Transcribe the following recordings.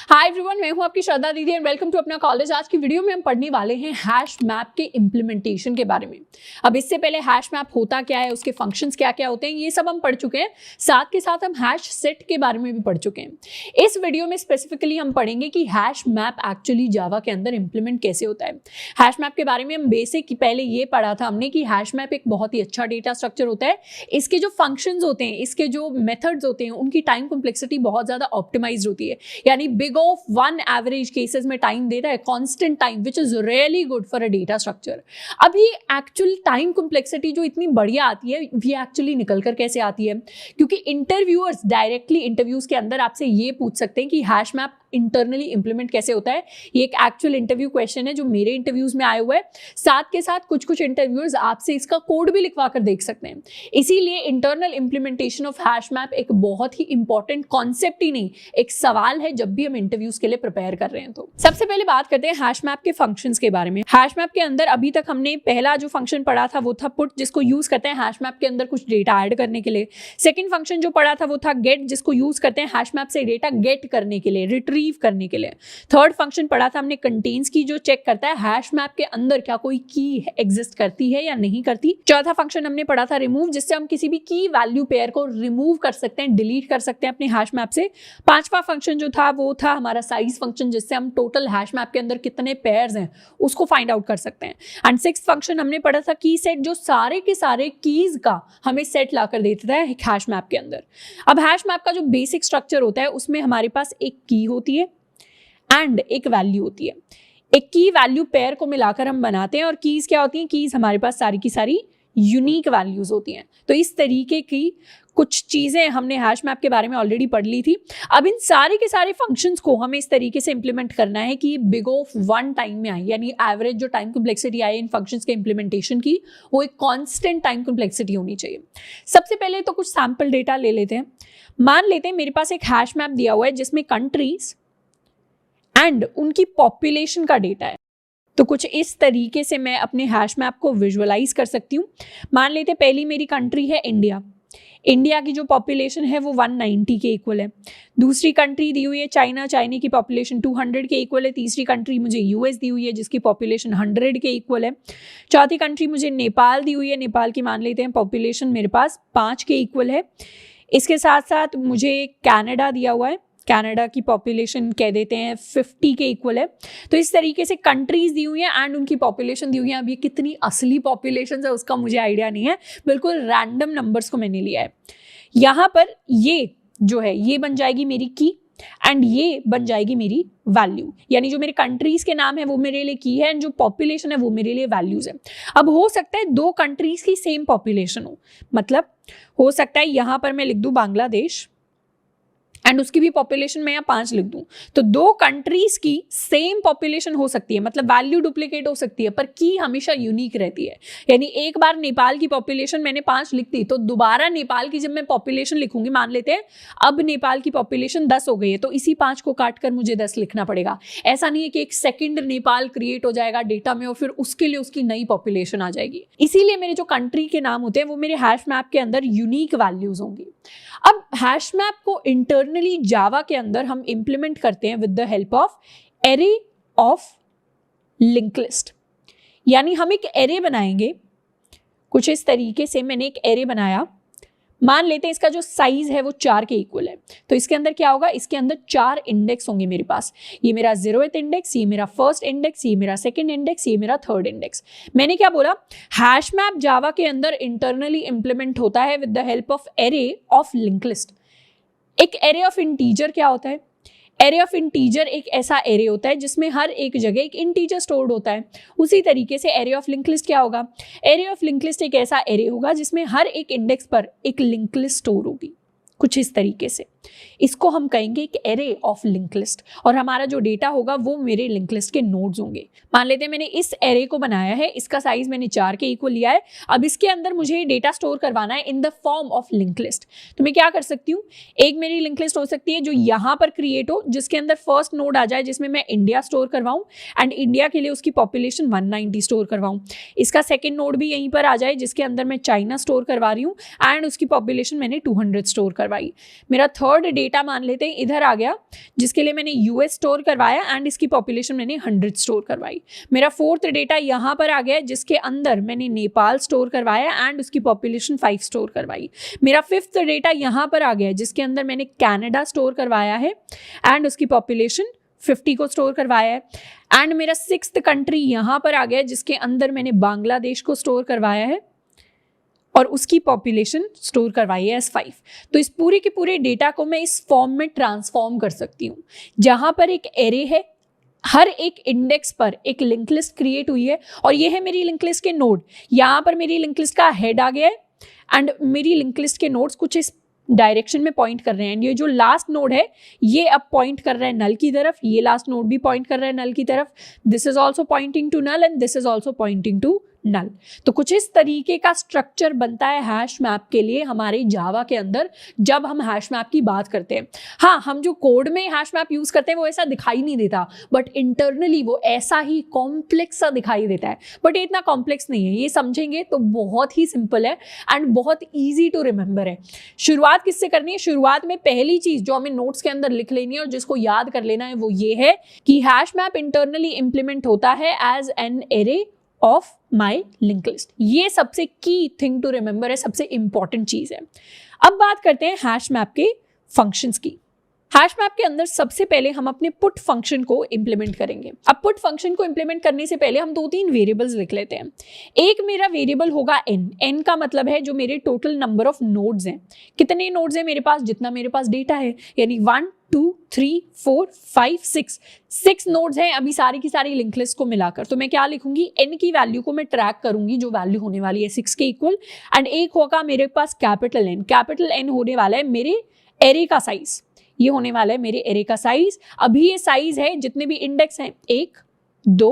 Hi everyone, मैं हूं आपकी श्रद्धा दीदी एंड वेलकम टू अपना कॉलेज। आज की वीडियो में हम पढ़ने वाले हैं हैश मैप के इम्प्लीमेंटेशन के बारे में। अब इससे पहले हैश मैप होता क्या है, उसके फंक्शंस क्या क्या होते हैं, ये सब हम पढ़ चुके हैं। साथ के साथ हम हैश सेट के बारे में भी पढ़ चुके हैं। इस वीडियो में स्पेसिफिकली हम पढ़ेंगे कि हैश मैप एक्चुअली जावा के अंदर इंप्लीमेंट कैसे होता है। हैश मैप के बारे में हम बेसिक पहले ये पढ़ा था हमने कि हैश मैप एक बहुत ही अच्छा डेटा स्ट्रक्चर होता है। इसके जो फंक्शंस होते हैं, इसके जो मेथड्स होते हैं, उनकी टाइम कॉम्प्लेक्सिटी बहुत ज्यादा ऑप्टिमाइज्ड होती है। यानी big of one average cases में टाइम दे रहा है, constant time, which is really good for a data structure. अब ये एक्चुअल टाइम कॉम्प्लेक्सिटी जो इतनी बढ़िया आती है, ये एक्चुअली निकल कर कैसे आती है? क्योंकि इंटरव्यूअर्स डायरेक्टली इंटरव्यूज के अंदर आपसे ये पूछ सकते हैं कि हैश मैप इंटरनली इंप्लीमेंट कैसे होता है। ये एक एक्चुअल इंटरव्यू क्वेश्चन है जो मेरे इंटरव्यूज में आए हुए हैं। साथ के साथ कुछ इंटरव्यूअर्स आपसे इसका कोड भी लिखवा कर देख सकते हैं। इसीलिए internal implementation of hash map एक बहुत ही इंपॉर्टेंट कॉन्सेप्ट ही नहीं, एक सवाल है जब भी हम इंटरव्यूज के लिए प्रिपेयर कर रहे हैं। तो सबसे पहले बात करते हैं हैश मैप के फंक्शंस के बारे में। हैश मैप के अंदर अभी तक हमने पहला जो फंक्शन पढ़ा था वो था पुट, जिसको यूज करते हैं हैश मैप के अंदर कुछ डेटा ऐड करने के लिए। सेकंड फंक्शन जो पढ़ा था वो था गेट, जिसको यूज करते हैं हैश मैप से डेटा गेट करने के लिए, रिट्रीव करने के लिए। थर्ड फंक्शन पढ़ा था हमने कंटेन्स की, जो चेक करता है हैश मैप के अंदर क्या कोई की एग्जिस्ट करती है या नहीं करती। चौथा फंक्शन हमने पढ़ा था रिमूव, जिससे हम किसी भी की वैल्यू पेयर को रिमूव कर सकते हैं, डिलीट कर सकते हैं अपने हैश मैप से। पांचवा फंक्शन जो था वो था हमारा साइज फंक्शन, जिससे हम टोटल हैश मैप के अंदर कितने पेयर्स हैं उसको फाइंड आउट कर सकते हैं। एंड सिक्स्थ फंक्शन हमने पढ़ा था की सेट, जो सारे के सारे कीज का हमें सेट ला कर देता है हैश मैप के अंदर। अब हैश मैप का जो बेसिक स्ट्रक्चर होता है उसमें हमारे पास एक की होती है एंड एक वैल्यू होती है। एक की वैल्यू पेयर को मिलाकर हम बनाते हैं। और कीज क्या होती हैं? कीज हमारे पास सारी की सारी यूनिक वैल्यूज होती हैं। तो इस तरीके की कुछ चीजें हमने हैश मैप के बारे में ऑलरेडी पढ़ ली थी। अब इन सारे के सारे फंक्शंस को हमें इस तरीके से इंप्लीमेंट करना है कि बिग ऑफ वन टाइम में आए, यानी एवरेज जो टाइम कॉम्प्लेक्सिटी आए इन फंक्शंस के इंप्लीमेंटेशन की, वो एक कांस्टेंट टाइम कॉम्प्लेक्सिटी होनी चाहिए। सबसे पहले तो कुछ सैंपल डेटा ले लेते हैं। मान लेते हैं मेरे पास एक हैश मैप दिया हुआ है जिसमें कंट्रीज एंड उनकी पॉपुलेशन का डेटा है। तो कुछ इस तरीके से मैं अपने हैश मैप को विजुअलाइज कर सकती हूँ। मान लेते हैं पहली मेरी कंट्री है इंडिया। इंडिया की जो पॉपुलेशन है वो 190 के इक्वल है। दूसरी कंट्री दी हुई है चाइना, चाइना की पॉपुलेशन 200 के इक्वल है। तीसरी कंट्री मुझे यूएस दी हुई है जिसकी पॉपुलेशन 100 के इक्वल है। चौथी कंट्री मुझे नेपाल दी हुई है। नेपाल की मान लेते हैं पॉपुलेशन मेरे पास 5 के इक्वल है। इसके साथ साथ मुझे कनाडा दिया हुआ है। कनाडा की पॉपुलेशन कह देते हैं 50 के इक्वल है। तो इस तरीके से कंट्रीज दी हुई हैं एंड उनकी पॉपुलेशन दी हुई है। अब ये कितनी असली पॉपुलेशन है उसका मुझे आइडिया नहीं है, बिल्कुल रैंडम नंबर्स को मैंने लिया है। यहाँ पर ये जो है ये बन जाएगी मेरी की एंड ये बन जाएगी मेरी वैल्यू। यानी जो मेरे कंट्रीज के नाम है वो मेरे लिए की है एंड जो पॉपुलेशन है वो मेरे लिए वैल्यूज है। अब हो सकता है दो कंट्रीज की सेम पॉपुलेशन हो, मतलब हो सकता है यहाँ पर मैं लिख दूं बांग्लादेश एंड उसकी भी पॉपुलेशन मैं यहाँ 5 लिख दूं। तो दो कंट्रीज की सेम पॉपुलेशन हो सकती है, मतलब वैल्यू डुप्लीकेट हो सकती है, पर की हमेशा यूनिक रहती है। यानी एक बार नेपाल की पॉपुलेशन मैंने 5 लिख दी, तो दोबारा नेपाल की जब मैं पॉपुलेशन लिखूंगी, मान लेते हैं अब नेपाल की पॉपुलेशन 10 हो गई है, तो इसी 5 को काट कर मुझे 10 लिखना पड़ेगा। ऐसा नहीं है कि एक सेकेंड नेपाल क्रिएट हो जाएगा डेटा में और फिर उसके लिए उसकी नई पॉपुलेशन आ जाएगी। इसीलिए मेरे जो कंट्री के नाम होते हैं वो मेरे हैश मैप के अंदर यूनिक वैल्यूज होंगी। अब हैश मैप को इंटरनली जावा के अंदर हम इंप्लीमेंट करते हैं with the help of array of link list. यानी हम एक एरे बनाएंगे कुछ इस तरीके से। मैंने एक एरे बनाया, मान लेते हैं इसका जो साइज है वो 4 के इक्वल है। तो इसके अंदर क्या होगा? इसके अंदर 4 इंडेक्स होंगे मेरे पास। ये मेरा 0th इंडेक्स, ये मेरा फर्स्ट इंडेक्स, ये मेरा सेकंड इंडेक्स, ये मेरा थर्ड इंडेक्स। मैंने क्या बोला? हैश मैप जावा के अंदर इंटरनली इंप्लीमेंट होता है with the help of array of link list. एक एरे ऑफ इंटीजर क्या होता है? एरे ऑफ इंटीजर एक ऐसा एरे होता है जिसमें हर एक जगह एक इंटीजर स्टोर्ड होता है। उसी तरीके से एरे ऑफ लिंक लिस्ट क्या होगा? एरे ऑफ लिंक लिस्ट एक ऐसा एरे होगा जिसमें हर एक इंडेक्स पर एक लिंक लिस्ट स्टोर होगी, कुछ इस तरीके से। इसको हम कहेंगे एक एरे ऑफ लिंक लिस्ट, और हमारा जो डेटा होगा वो मेरे लिंक लिस्ट के नोड्स होंगे। मान लेते हैं मैंने इस एरे को बनाया है, इसका साइज मैंने 4 के इक्वल लिया है। अब इसके अंदर मुझे डेटा स्टोर करवाना है in the form of link list. तो मैं क्या कर सकती हूँ? एक मेरी लिंक लिस्ट हो सकती है जो यहाँ पर क्रिएट हो, जिसके अंदर फर्स्ट नोड आ जाए जिसमें मैं इंडिया स्टोर करवाऊँ एंड इंडिया के लिए उसकी पॉपुलेशन 190 स्टोर करवाऊँ। इसका सेकेंड नोड भी यहीं पर आ जाए जिसके अंदर मैं चाइना स्टोर करवा रही हूँ एंड उसकी पॉपुलेशन मैंने 200 स्टोर करवाई। मेरा थर्ड थर्ड डेटा मान लेते हैं इधर आ गया, जिसके लिए मैंने यूएस स्टोर करवाया एंड इसकी पॉपुलेशन मैंने 100 स्टोर करवाई। मेरा फोर्थ डेटा यहाँ पर आ गया, जिसके अंदर मैंने नेपाल स्टोर करवाया एंड उसकी पॉपुलेशन 5 स्टोर करवाई। मेरा फिफ्थ डेटा यहाँ पर आ गया, जिसके अंदर मैंने कनाडा स्टोर करवाया है एंड उसकी पॉपुलेशन 50 को स्टोर करवाया है। एंड मेरा सिक्स्थ कंट्री यहाँ पर आ गया, जिसके अंदर मैंने बांग्लादेश को स्टोर करवाया है और उसकी पॉपुलेशन स्टोर करवाई है एज 5। तो इस पूरे के पूरे डेटा को मैं इस फॉर्म में ट्रांसफॉर्म कर सकती हूँ, जहाँ पर एक एरे है, हर एक इंडेक्स पर एक लिंक लिस्ट क्रिएट हुई है और ये है मेरी लिंक लिस्ट के नोड। यहाँ पर मेरी लिंक लिस्ट का हेड आ गया है एंड मेरी लिंक लिस्ट के नोड्स कुछ इस डायरेक्शन में पॉइंट कर रहे हैं। ये जो लास्ट नोड है ये अब पॉइंट कर रहा है नल की तरफ, ये लास्ट नोड भी पॉइंट कर रहा है नल की तरफ। This is also pointing to null and this is also pointing to null. तो कुछ इस तरीके का स्ट्रक्चर बनता है हैश मैप के लिए हमारे जावा के अंदर जब हम हैश मैप की बात करते हैं। हाँ, हम जो कोड में हैश मैप यूज करते हैं वो ऐसा दिखाई नहीं देता, बट इंटरनली वो ऐसा ही कॉम्प्लेक्स सा दिखाई देता है। बट ये इतना कॉम्प्लेक्स नहीं है, ये समझेंगे तो बहुत ही सिंपल है एंड बहुत ईजी टू रिमेंबर है। शुरुआत किससे करनी है? शुरुआत में पहली चीज जो हमें नोट्स के अंदर लिख लेनी है और जिसको याद कर लेना है वो ये है कि हैश मैप इंटरनली इंप्लीमेंट होता है as an array of my link list. ये सबसे की थिंग टू रिमेंबर है, सबसे इंपॉर्टेंट चीज है। अब बात करते हैं हैश मैप के फंक्शंस की। हैश मैप के अंदर सबसे पहले हम अपने पुट फंक्शन को इंप्लीमेंट करेंगे। अब पुट फंक्शन को इंप्लीमेंट करने से पहले हम 2-3 वेरिएबल्स लिख लेते हैं। एक मेरा वेरिएबल होगा n का मतलब है जो मेरे टोटल नंबर ऑफ नोड्स हैं। कितने नोड्स हैं मेरे पास? जितना मेरे पास डेटा है, यानी 1 2 3 4 5 6 नोड्स हैं अभी सारी की सारी लिंक लिस्ट को मिलाकर। तो मैं क्या लिखूंगी? n की वैल्यू को मैं ट्रैक करूंगी जो वैल्यू होने वाली है 6 के इक्वल। एंड एक होगा मेरे पास कैपिटल N होने वाला है मेरे एरे का साइज। ये होने वाला है मेरे एरे का साइज। अभी ये साइज है जितने भी इंडेक्स हैं 1 2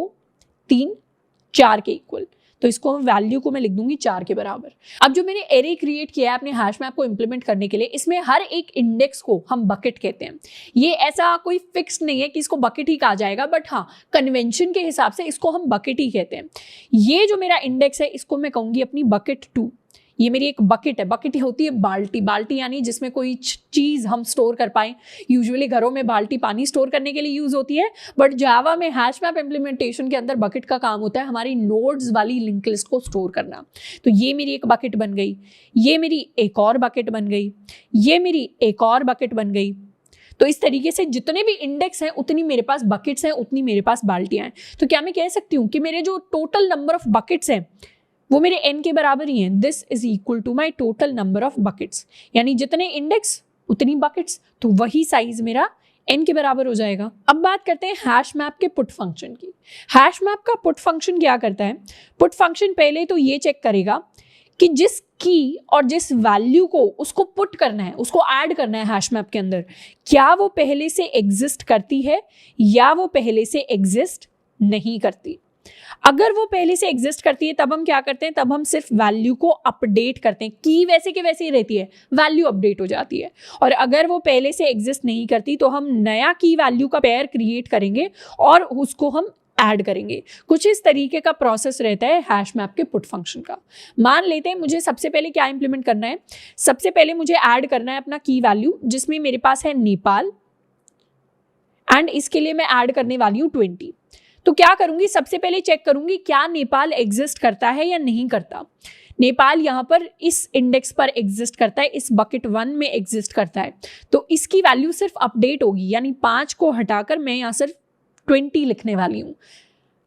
3 4 के इक्वल। तो इसको वैल्यू को मैं लिख दूंगी 4 के बराबर। अब जो मैंने एरे क्रिएट किया है अपने हैश मैप को इंप्लीमेंट करने के लिए, इसमें हर एक इंडेक्स को हम बकेट कहते हैं। ये ऐसा कोई फिक्स नहीं है कि इसको बकेट ही कहा जाएगा, बट हाँ कन्वेंशन के हिसाब से इसको हम बकेट ही कहते हैं। ये जो मेरा इंडेक्स है इसको मैं कहूंगी अपनी बकेट 2। ये मेरी एक बकेट है। बकेट होती है बाल्टी यानी जिसमें कोई चीज हम स्टोर कर पाए। यूजुअली घरों में बाल्टी पानी स्टोर करने के लिए यूज होती है, बट जावा में हैश मैप इम्प्लीमेंटेशन के अंदर बकेट का काम होता है हमारी नोड्स वाली लिंक लिस्ट को स्टोर करना। तो ये मेरी एक बकेट बन गई, ये मेरी एक और बकेट बन गई, ये मेरी एक और बकेट बन गई। तो इस तरीके से जितने भी इंडेक्स हैं उतनी मेरे पास बकेट्स हैं, उतनी मेरे पास बाल्टियां हैं। तो क्या मैं कह सकती हूँ कि मेरे जो टोटल नंबर ऑफ बकेट्स हैं वो मेरे n के बराबर ही हैं। This is equal to my total number of buckets, यानी जितने इंडेक्स उतनी बकेट्स, तो वही साइज मेरा n के बराबर हो जाएगा। अब बात करते हैं हैश मैप के पुट फंक्शन की। हैश मैप का पुट फंक्शन क्या करता है? पुट फंक्शन पहले तो ये चेक करेगा कि जिस की और जिस वैल्यू को उसको पुट करना है, उसको ऐड करना है हैश मैप के अंदर, क्या वो पहले से एग्जिस्ट करती है या वो पहले से एग्जिस्ट नहीं करती। अगर वो पहले से एग्जिस्ट करती है तब हम क्या करते हैं? तब हम सिर्फ वैल्यू को अपडेट करते हैं। की वैसे के वैसे ही रहती है, वैल्यू अपडेट हो जाती है। और अगर वो पहले से एग्जिस्ट नहीं करती तो हम नया की वैल्यू का पेयर क्रिएट करेंगे और उसको हम ऐड करेंगे। कुछ इस तरीके का प्रोसेस रहता है हैश मैप के पुट फंक्शन का। मान लेते हैं मुझे सबसे पहले क्या इंप्लीमेंट करना है? सबसे पहले मुझे ऐड करना है अपना की वैल्यू, जिसमें मेरे पास है नेपाल, एंड इसके लिए मैं ऐड करने वाली हूँ 20। तो क्या करूंगी? सबसे पहले चेक करूंगी क्या नेपाल एग्जिस्ट करता है या नहीं करता। नेपाल यहाँ पर इस इंडेक्स पर एग्जिस्ट करता है, इस बकेट 1 में एग्जिस्ट करता है, तो इसकी वैल्यू सिर्फ अपडेट होगी, यानी 5 को हटाकर मैं यहाँ सिर्फ 20 लिखने वाली हूँ।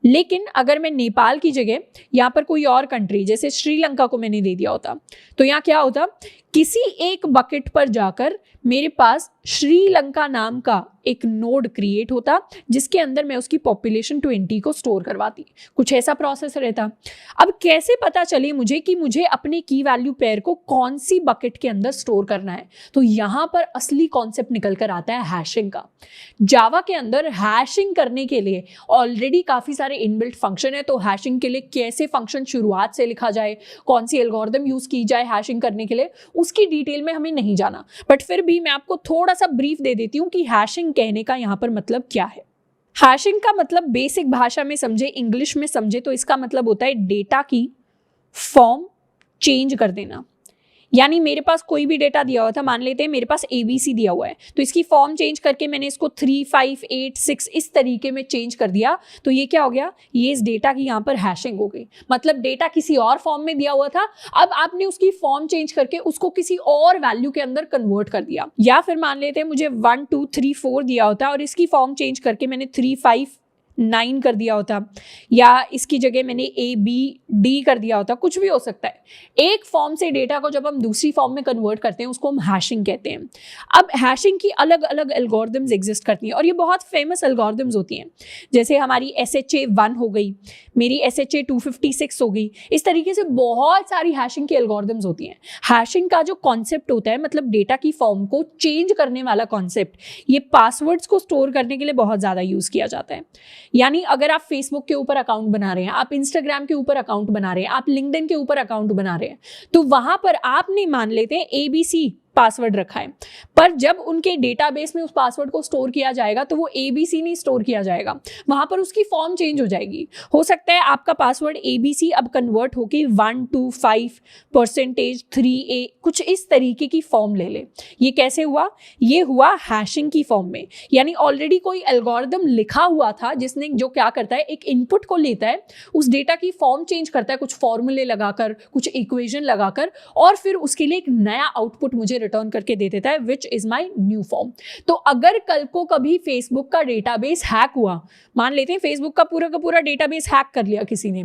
लेकिन अगर मैं नेपाल की जगह यहाँ पर कोई और कंट्री जैसे श्रीलंका को मैंने दे दिया होता, तो यहाँ क्या होता? किसी एक बकेट पर जाकर मेरे पास श्रीलंका नाम का एक नोड क्रिएट होता जिसके अंदर मैं उसकी पॉपुलेशन 20 को स्टोर करवाती। कुछ ऐसा प्रोसेस रहता। अब कैसे पता चले मुझे कि मुझे अपने की वैल्यू पेयर को कौन सी बकेट के अंदर स्टोर करना है? तो यहाँ पर असली कॉन्सेप्ट निकल कर आता है हैशिंग का। जावा के अंदर हैशिंग करने के लिए ऑलरेडी काफी सारे इनबिल्ट फंक्शन है। तो हैशिंग के लिए कैसे फंक्शन शुरुआत से लिखा जाए, कौन सी एल्गोरिथम यूज की जाए हैशिंग करने के लिए, उसकी डिटेल में हमें नहीं जाना, बट फिर भी मैं आपको थोड़ा सा ब्रीफ दे देती हूँ कि हैशिंग कहने का यहाँ पर मतलब क्या है। हैशिंग का मतलब बेसिक भाषा में समझे, इंग्लिश में समझे तो इसका मतलब होता है डेटा की फॉर्म चेंज कर देना। यानी मेरे पास कोई भी डेटा दिया हुआ था, मान लेते हैं मेरे पास ABC दिया हुआ है, तो इसकी फॉर्म चेंज करके मैंने इसको 3, 5, 8, 6 इस तरीके में चेंज कर दिया, तो ये क्या हो गया, ये इस डेटा की यहाँ पर हैशिंग हो गई। मतलब डेटा किसी और फॉर्म में दिया हुआ था, अब आपने उसकी फॉर्म चेंज करके उसको किसी और वैल्यू के अंदर कन्वर्ट कर दिया। या फिर मान लेते हैं मुझे 1, 2, 3, 4 दिया होता है और इसकी फॉर्म चेंज करके मैंने 3, 5, 9 कर दिया होता, या इसकी जगह मैंने ABD कर दिया होता, कुछ भी हो सकता है। एक फॉर्म से डेटा को जब हम दूसरी फॉर्म में कन्वर्ट करते हैं उसको हम हैशिंग कहते हैं। अब हैशिंग की अलग अलग एल्गोरिदम्स एग्जिस्ट करती हैं और ये बहुत फेमस एल्गोरिदम्स होती हैं, जैसे हमारी SHA-1 हो गई, मेरी SHA-256 हो गई। इस तरीके से बहुत सारी हैशिंग की एल्गोरिदम्स होती हैं। हैशिंग का जो कॉन्सेप्ट होता है, मतलब डेटा की फॉर्म को चेंज करने वाला कॉन्सेप्ट, ये पासवर्ड्स को स्टोर करने के लिए बहुत ज़्यादा यूज़ किया जाता है। यानी अगर आप फेसबुक के ऊपर अकाउंट बना रहे हैं, आप इंस्टाग्राम के ऊपर अकाउंट बना रहे हैं, आप लिंक्डइन के ऊपर अकाउंट बना रहे हैं, तो वहां पर आपने मान लेते हैं ABC पासवर्ड रखा है, पर जब उनके डेटाबेस में उस पासवर्ड को स्टोर किया जाएगा तो वो ABC नहीं स्टोर किया जाएगा, वहां पर उसकी फॉर्म चेंज हो जाएगी। हो सकता है आपका पासवर्ड ABC अब कन्वर्ट होके 1, 2, 5, %3A कुछ इस तरीके की फॉर्म ले ले। ये कैसे हुआ? ये हुआ हैशिंग की फॉर्म में। यानी ऑलरेडी कोई एल्गोरिदम लिखा हुआ था जिसने, जो क्या करता है, एक इनपुट को लेता है, उस डेटा की फॉर्म चेंज करता है, कुछ फॉर्मूले लगाकर, कुछ इक्वेशन लगाकर, और फिर उसके लिए एक नया आउटपुट मुझे रिटर्न करके दे देता है, which is my new form. तो अगर कल को कभी फेसबुक का डेटाबेस हैक हुआ, मान लेते हैं फेसबुक का पूरा डेटाबेस हैक कर लिया किसी ने,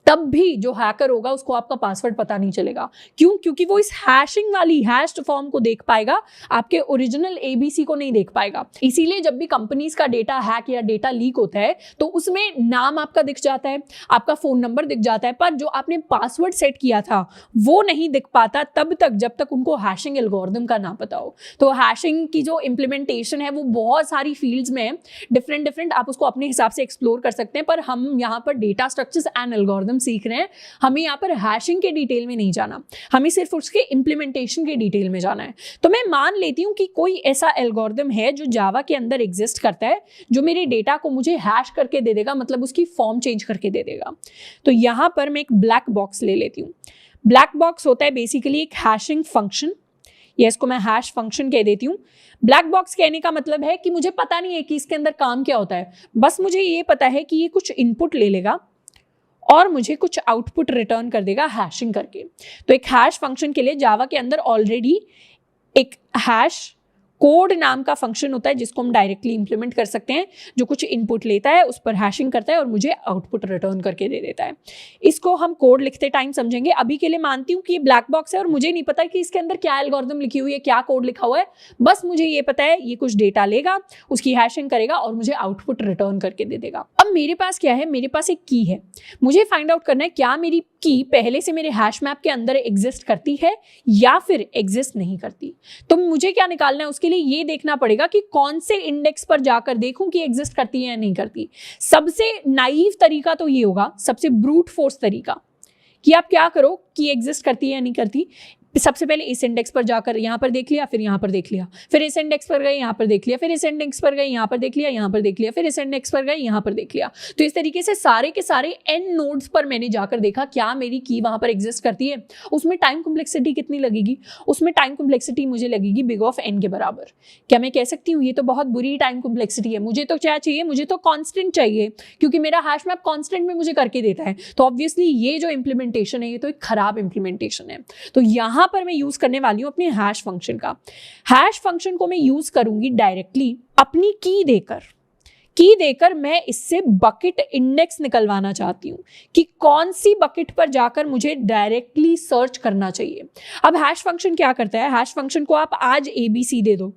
तब भी जो हैकर होगा उसको आपका पासवर्ड पता नहीं चलेगा। क्यों? क्योंकि वो इस हैशिंग वाली हैश्ड फॉर्म को देख पाएगा, आपके ओरिजिनल ABC को नहीं देख पाएगा। इसीलिए जब भी कंपनीज का डेटा हैक या डेटा लीक होता है तो उसमें नाम आपका दिख जाता है, आपका फोन नंबर दिख जाता है, पर जो आपने पासवर्ड सेट किया था वो नहीं दिख पाता तब तक, जब तक उनको हैशिंग एल्गोरिदम का ना पता हो। तो हैशिंग की जो इम्प्लीमेंटेशन है वो बहुत सारी फील्ड्स में है, डिफरेंट आप उसको अपने हिसाब से एक्सप्लोर कर सकते हैं, पर हम यहाँ पर डेटा स्ट्रक्चर्स एंड एल्गोरिदम सीख रहे हैं। हमें यहाँ पर हैशिंग के डिटेल में नहीं जाना, हमें सिर्फ उसके इंप्लीमेंटेशन के डिटेल में जाना है। तो मैं मान लेती हूँ कि कोई ऐसा एल्गोरिदम है जो जावा के अंदर एग्जिस्ट करता है, जो मेरे डेटा को मुझे हैश करके दे देगा, मतलब उसकी फॉर्म चेंज करके दे देगा। तो यहाँ पर मैं एक ब्लैक बॉक्स ले लेती हूँ। ब्लैक बॉक्स होता है बेसिकली एक हैशिंग फंक्शन, या इसको मैं हैश फंक्शन कह देती हूँ। ब्लैक बॉक्स कहने का मतलब है कि मुझे पता नहीं है कि इसके अंदर काम क्या होता है, बस मुझे ये पता है कि ये कुछ इनपुट ले लेगा और मुझे कुछ आउटपुट रिटर्न कर देगा हैशिंग करके। तो एक हैश फंक्शन के लिए जावा के अंदर ऑलरेडी एक हैश कोड नाम का फंक्शन होता है जिसको हम डायरेक्टली इंप्लीमेंट कर सकते हैं, जो कुछ इनपुट लेता है, उस पर हैशिंग करता है और मुझे आउटपुट रिटर्न करके दे देता है। इसको हम कोड लिखते टाइम समझेंगे। अभी के लिए मानती हूँ कि ये ब्लैक बॉक्स है और मुझे नहीं पता कि इसके अंदर क्या एल्गोरिदम लिखी हुई है, क्या कोड लिखा हुआ है, बस मुझे ये पता है ये कुछ डेटा लेगा, उसकी हैशिंग करेगा और मुझे आउटपुट रिटर्न करके दे देगा। अब मेरे पास क्या है? मेरे पास एक की है। मुझे फाइंड आउट करना है क्या मेरी की पहले से मेरे हैश मैप के अंदर एग्जिस्ट करती है या फिर एग्जिस्ट नहीं करती। तो मुझे क्या निकालना है? उसके लिए ये देखना पड़ेगा कि कौन से इंडेक्स पर जाकर देखूं कि एग्जिस्ट करती है या नहीं करती। सबसे नाइव तरीका तो ये होगा, सबसे ब्रूट फोर्स तरीका, कि आप क्या करो कि एग्जिस्ट करती है या नहीं करती। सबसे पहले इस इंडेक्स पर जाकर यहाँ पर देख लिया, फिर यहाँ पर देख लिया, फिर इस इंडेक्स पर गए यहाँ पर देख लिया, फिर इस इंडेक्स पर गए यहाँ पर देख लिया, यहाँ पर देख लिया, फिर इस इंडेक्स पर गए यहाँ पर देख लिया। तो इस तरीके से सारे के सारे n नोड्स पर मैंने जाकर देखा क्या मेरी की वहां पर एग्जिस्ट करती है। उसमें टाइम कॉम्प्लेक्सिटी कितनी लगेगी? उसमें टाइम कॉम्प्लेक्सिटी मुझे लगेगी बिग ऑफ n के बराबर। क्या मैं कह सकती हूँ ये तो बहुत बुरी टाइम कॉम्प्लेक्सिटी है, मुझे तो क्या चाहिए? मुझे तो कॉन्स्टेंट चाहिए, क्योंकि मेरा हैश मैप कॉन्स्टेंट में मुझे करके देता है। तो ऑब्वियसली ये जो इंप्लीमेंटेशन है ये तो एक खराब इंप्लीमेंटेशन है। तो यहाँ पर मैं यूज करने वाली हूं अपने हैश फंक्शन का। हैश फंक्शन को मैं यूज करूंगी डायरेक्टली अपनी की देकर मैं इससे बकेट इंडेक्स निकलवाना चाहती हूं कि कौन सी बकेट पर जाकर मुझे डायरेक्टली सर्च करना चाहिए। अब हैश फंक्शन क्या करता है? हैश फंक्शन को आप आज ABC दे दो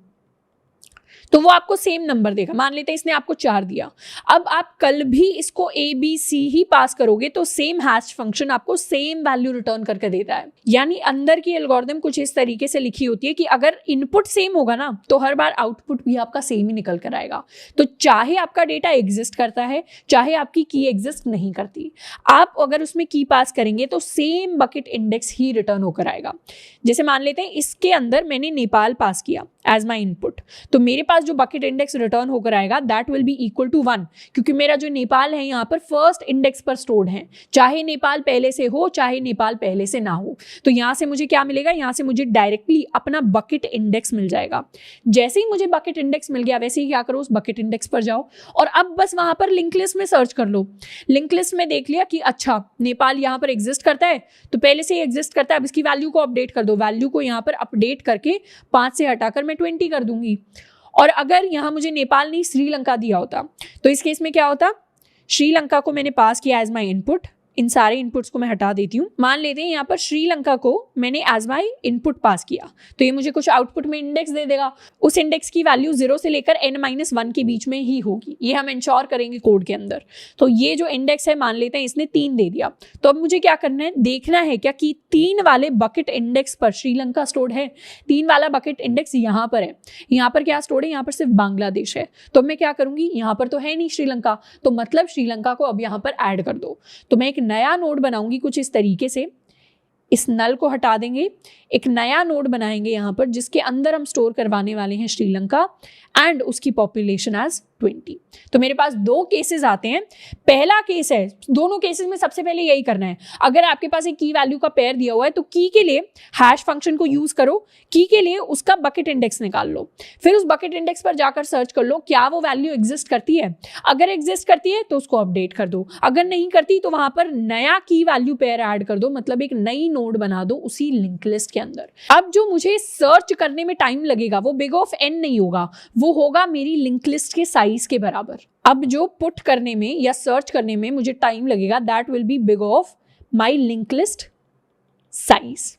तो वो आपको सेम नंबर देगा। मान लेते हैं इसने आपको 4 दिया, अब आप कल भी इसको ABC ही पास करोगे तो सेम हैश फंक्शन आपको सेम वैल्यू रिटर्न करके देता है। यानी अंदर की एल्गोरिदम कुछ इस तरीके से लिखी होती है कि अगर इनपुट सेम होगा ना तो हर बार आउटपुट भी आपका सेम ही निकल कर आएगा। तो चाहे आपका डेटा एग्जिस्ट करता है, चाहे आपकी की एग्जिस्ट नहीं करती, आप अगर उसमें की पास करेंगे तो सेम बकेट इंडेक्स ही रिटर्न होकर आएगा। जैसे मान लेते हैं इसके अंदर मैंने नेपाल पास किया एज माई इनपुट, तो मेरे पास पास जो बकेट इंडेक्स रिटर्न होकर आएगा that will be equal to 1, क्योंकि मेरा जो नेपाल है यहाँ पर फर्स्ट इंडेक्स पर स्टोर्ड है, चाहे नेपाल पहले से हो चाहे नेपाल पहले से ना हो। तो यहाँ से मुझे क्या मिलेगा, यहाँ से मुझे डायरेक्टली अपना बकेट इंडेक्स मिल जाएगा। जैसे ही मुझे बकेट इंडेक्स मिल गया वैसे ही क्या करो, उस बकेट इंडेक्स पर जाओ और अब बस वहां पर लिंक लिस्ट में सर्च कर लो। लिंक लिस्ट में देख लिया कि अच्छा नेपाल यहाँ पर एग्जिस्ट करता है, तो पहले से ही एग्जिस्ट करता है, अब इसकी वैल्यू को अपडेट कर दो। वैल्यू को यहाँ पर अपडेट करके 5 से हटाकर मैं 20 कर दूंगी। और अगर यहाँ मुझे नेपाल नहीं श्रीलंका दिया होता तो इस केस में क्या होता, श्रीलंका को मैंने पास किया एज माई इनपुट, इन सारे इनपुट्स को मैं हटा देती हूँ। मान लेते हैं यहाँ पर श्रीलंका को मैंने एज माई इनपुट पास किया, तो ये मुझे कुछ आउटपुट में इंडेक्स दे देगा। उस इंडेक्स की वैल्यू 0 से लेकर n-1 के बीच में ही होगी, ये हम इंश्योर करेंगे कोड के अंदर। तो ये जो इंडेक्स है मान लेते हैं इसने 3 दे दिया, तो अब मुझे क्या करना है, देखना है क्या कि 3 वाले बकेट इंडेक्स पर श्रीलंका स्टोर्ड है। 3 वाला बकेट इंडेक्स यहाँ पर है, यहाँ पर क्या स्टोर्ड है, यहाँ पर सिर्फ बांग्लादेश है। तो मैं क्या करूंगी, यहाँ पर तो है नहीं श्रीलंका, तो मतलब श्रीलंका को अब यहाँ पर ऐड कर दो। तो मैं एक नया नोड बनाऊंगी कुछ इस तरीके से, इस नल को हटा देंगे, एक नया नोड बनाएंगे यहाँ पर जिसके अंदर हम स्टोर करवाने वाले हैं श्रीलंका एंड उसकी पॉपुलेशन एज 20। तो मेरे पास 2 केसेस आते हैं। पहला केस है, दोनों केसेस में सबसे पहले यही करना है, अगर आपके पास एक की वैल्यू का पेयर दिया हुआ है तो की के लिए हैश फंक्शन को यूज करो, की के लिए उसका बकेट इंडेक्स निकाल लो, फिर उस बकेट इंडेक्स पर जाकर सर्च कर लो क्या वो वैल्यू एग्जिस्ट करती है। अगर एग्जिस्ट करती है तो उसको अपडेट कर दो, अगर नहीं करती तो वहां पर नया की वैल्यू पेयर ऐड कर दो, मतलब एक नई नोड बना दो उसी लिंक लिस्ट के अंदर। अब जो मुझे सर्च करने में टाइम लगेगा वो बिग ऑफ n नहीं होगा, वो होगा मेरी लिंक लिस्ट के साइज के बराबर। अब जो पुट करने में या सर्च करने में मुझे टाइम लगेगा that will B big of my link list size.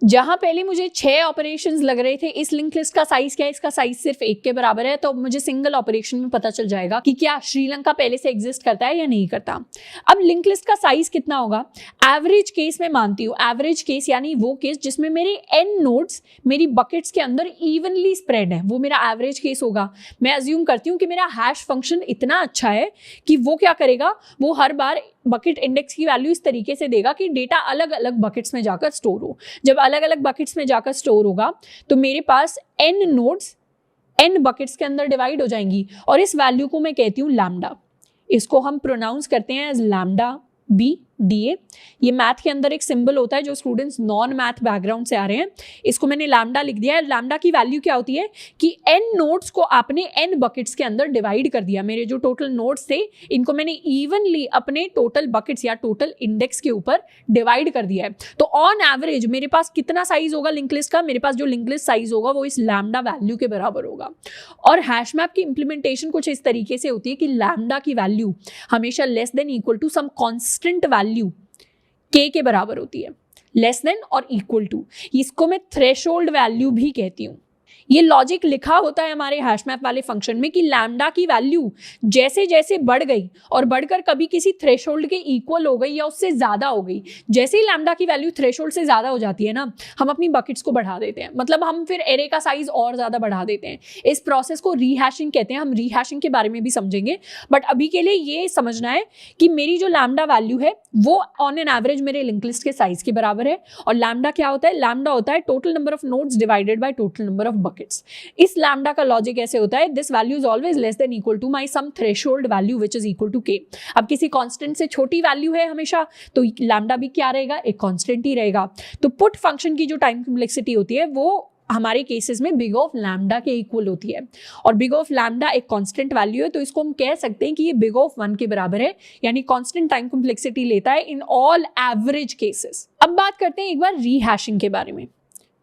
जहां पहले मुझे 6 ऑपरेशंस लग रहे थे, इस लिंक लिस्ट का साइज क्या है, इसका साइज सिर्फ 1 के बराबर है। तो मुझे सिंगल ऑपरेशन में पता चल जाएगा कि क्या श्रीलंका पहले से एग्जिस्ट करता है या नहीं करता। अब लिंक लिस्ट का साइज कितना होगा, एवरेज केस में मानती हूँ, एवरेज केस यानी वो केस जिसमें मेरे n नोड्स मेरी बकेट्स के अंदर इवनली स्प्रेड है, वो मेरा एवरेज केस होगा। मैं अज्यूम करती हूँ कि मेरा हैश फंक्शन इतना अच्छा है कि वो क्या करेगा, वो हर बार बकेट इंडेक्स की वैल्यू इस तरीके से देगा कि डेटा अलग अलग बकेट्स में जाकर स्टोर हो। जब अलग अलग बकेट्स में जाकर स्टोर होगा तो मेरे पास n नोड्स n बकेट्स के अंदर डिवाइड हो जाएंगी और इस वैल्यू को मैं कहती हूँ लैम्डा। इसको हम प्रोनाउंस करते हैं एज लैम्डा BDA। ये मैथ के अंदर एक सिंबल होता है, जो स्टूडेंट्स नॉन मैथ बैकग्राउंड से आ रहे हैं इसको मैंने लैम्डा लिख दिया है। लैम्डा की वैल्यू क्या होती है कि n नोड्स को आपने n बकेट्स के अंदर डिवाइड कर दिया। मेरे जो टोटल नोड्स थे इनको मैंने इवनली अपने टोटल बकेट्स या टोटल इंडेक्स के ऊपर डिवाइड कर दिया है। तो ऑन एवरेज मेरे पास कितना साइज होगा लिंक लिस्ट का, मेरे पास जो लिंक लिस्ट साइज होगा वो इस लैम्डा वैल्यू के बराबर होगा। और हैश मैप की इंप्लीमेंटेशन कुछ इस तरीके से होती है कि लैम्डा की वैल्यू हमेशा less than equal to some constant value k के बराबर होती है, लेस देन और इक्वल टू। इसको मैं थ्रेशोल्ड वैल्यू भी कहती हूँ। ये लॉजिक लिखा होता है हमारे हैश मैप वाले फंक्शन में कि लैम्डा की वैल्यू जैसे जैसे बढ़ गई और बढ़कर कभी किसी थ्रेशोल्ड के इक्वल हो गई या उससे ज्यादा हो गई, जैसे ही लैम्डा की वैल्यू थ्रेशोल्ड से ज्यादा हो जाती है ना, हम अपनी बकेट्स को बढ़ा देते हैं, मतलब हम फिर एरे का साइज और ज्यादा बढ़ा देते हैं। इस प्रोसेस को रीहैशिंग कहते हैं, हम रीहैशिंग के बारे में भी समझेंगे, बट अभी के लिए ये समझना है कि मेरी जो लैम्डा वैल्यू है वो ऑन एन एवरेज मेरे लिंक लिस्ट के साइज के बराबर है। और लैम्डा क्या होता है, लैम्डा होता है total number of nodes divided by total number of buckets. इस लैम्डा का लॉजिक ऐसे होता है, this value is always less than equal to my some threshold value which is equal to k। अब किसी कांस्टेंट से छोटी वैल्यू है हमेशा, तो लैम्डा भी क्या रहेगा, एक कांस्टेंट ही रहेगा। तो पुट फंक्शन की जो टाइम कॉम्प्लेक्सिटी होती है वो हमारे केसेस में बिग ऑफ लैम्डा के इक्वल होती है। और बिग ऑफ लैम्डा एक कांस्टेंट वैल्यू है, तो इसको हम कह सकते हैं कि ये बिग ऑफ 1 के बराबर है, यानी कांस्टेंट टाइम कॉम्प्लेक्सिटी लेता है इन ऑल एवरेज केसेस। अब बात करते हैं एक बार रीहैशिंग के बारे में।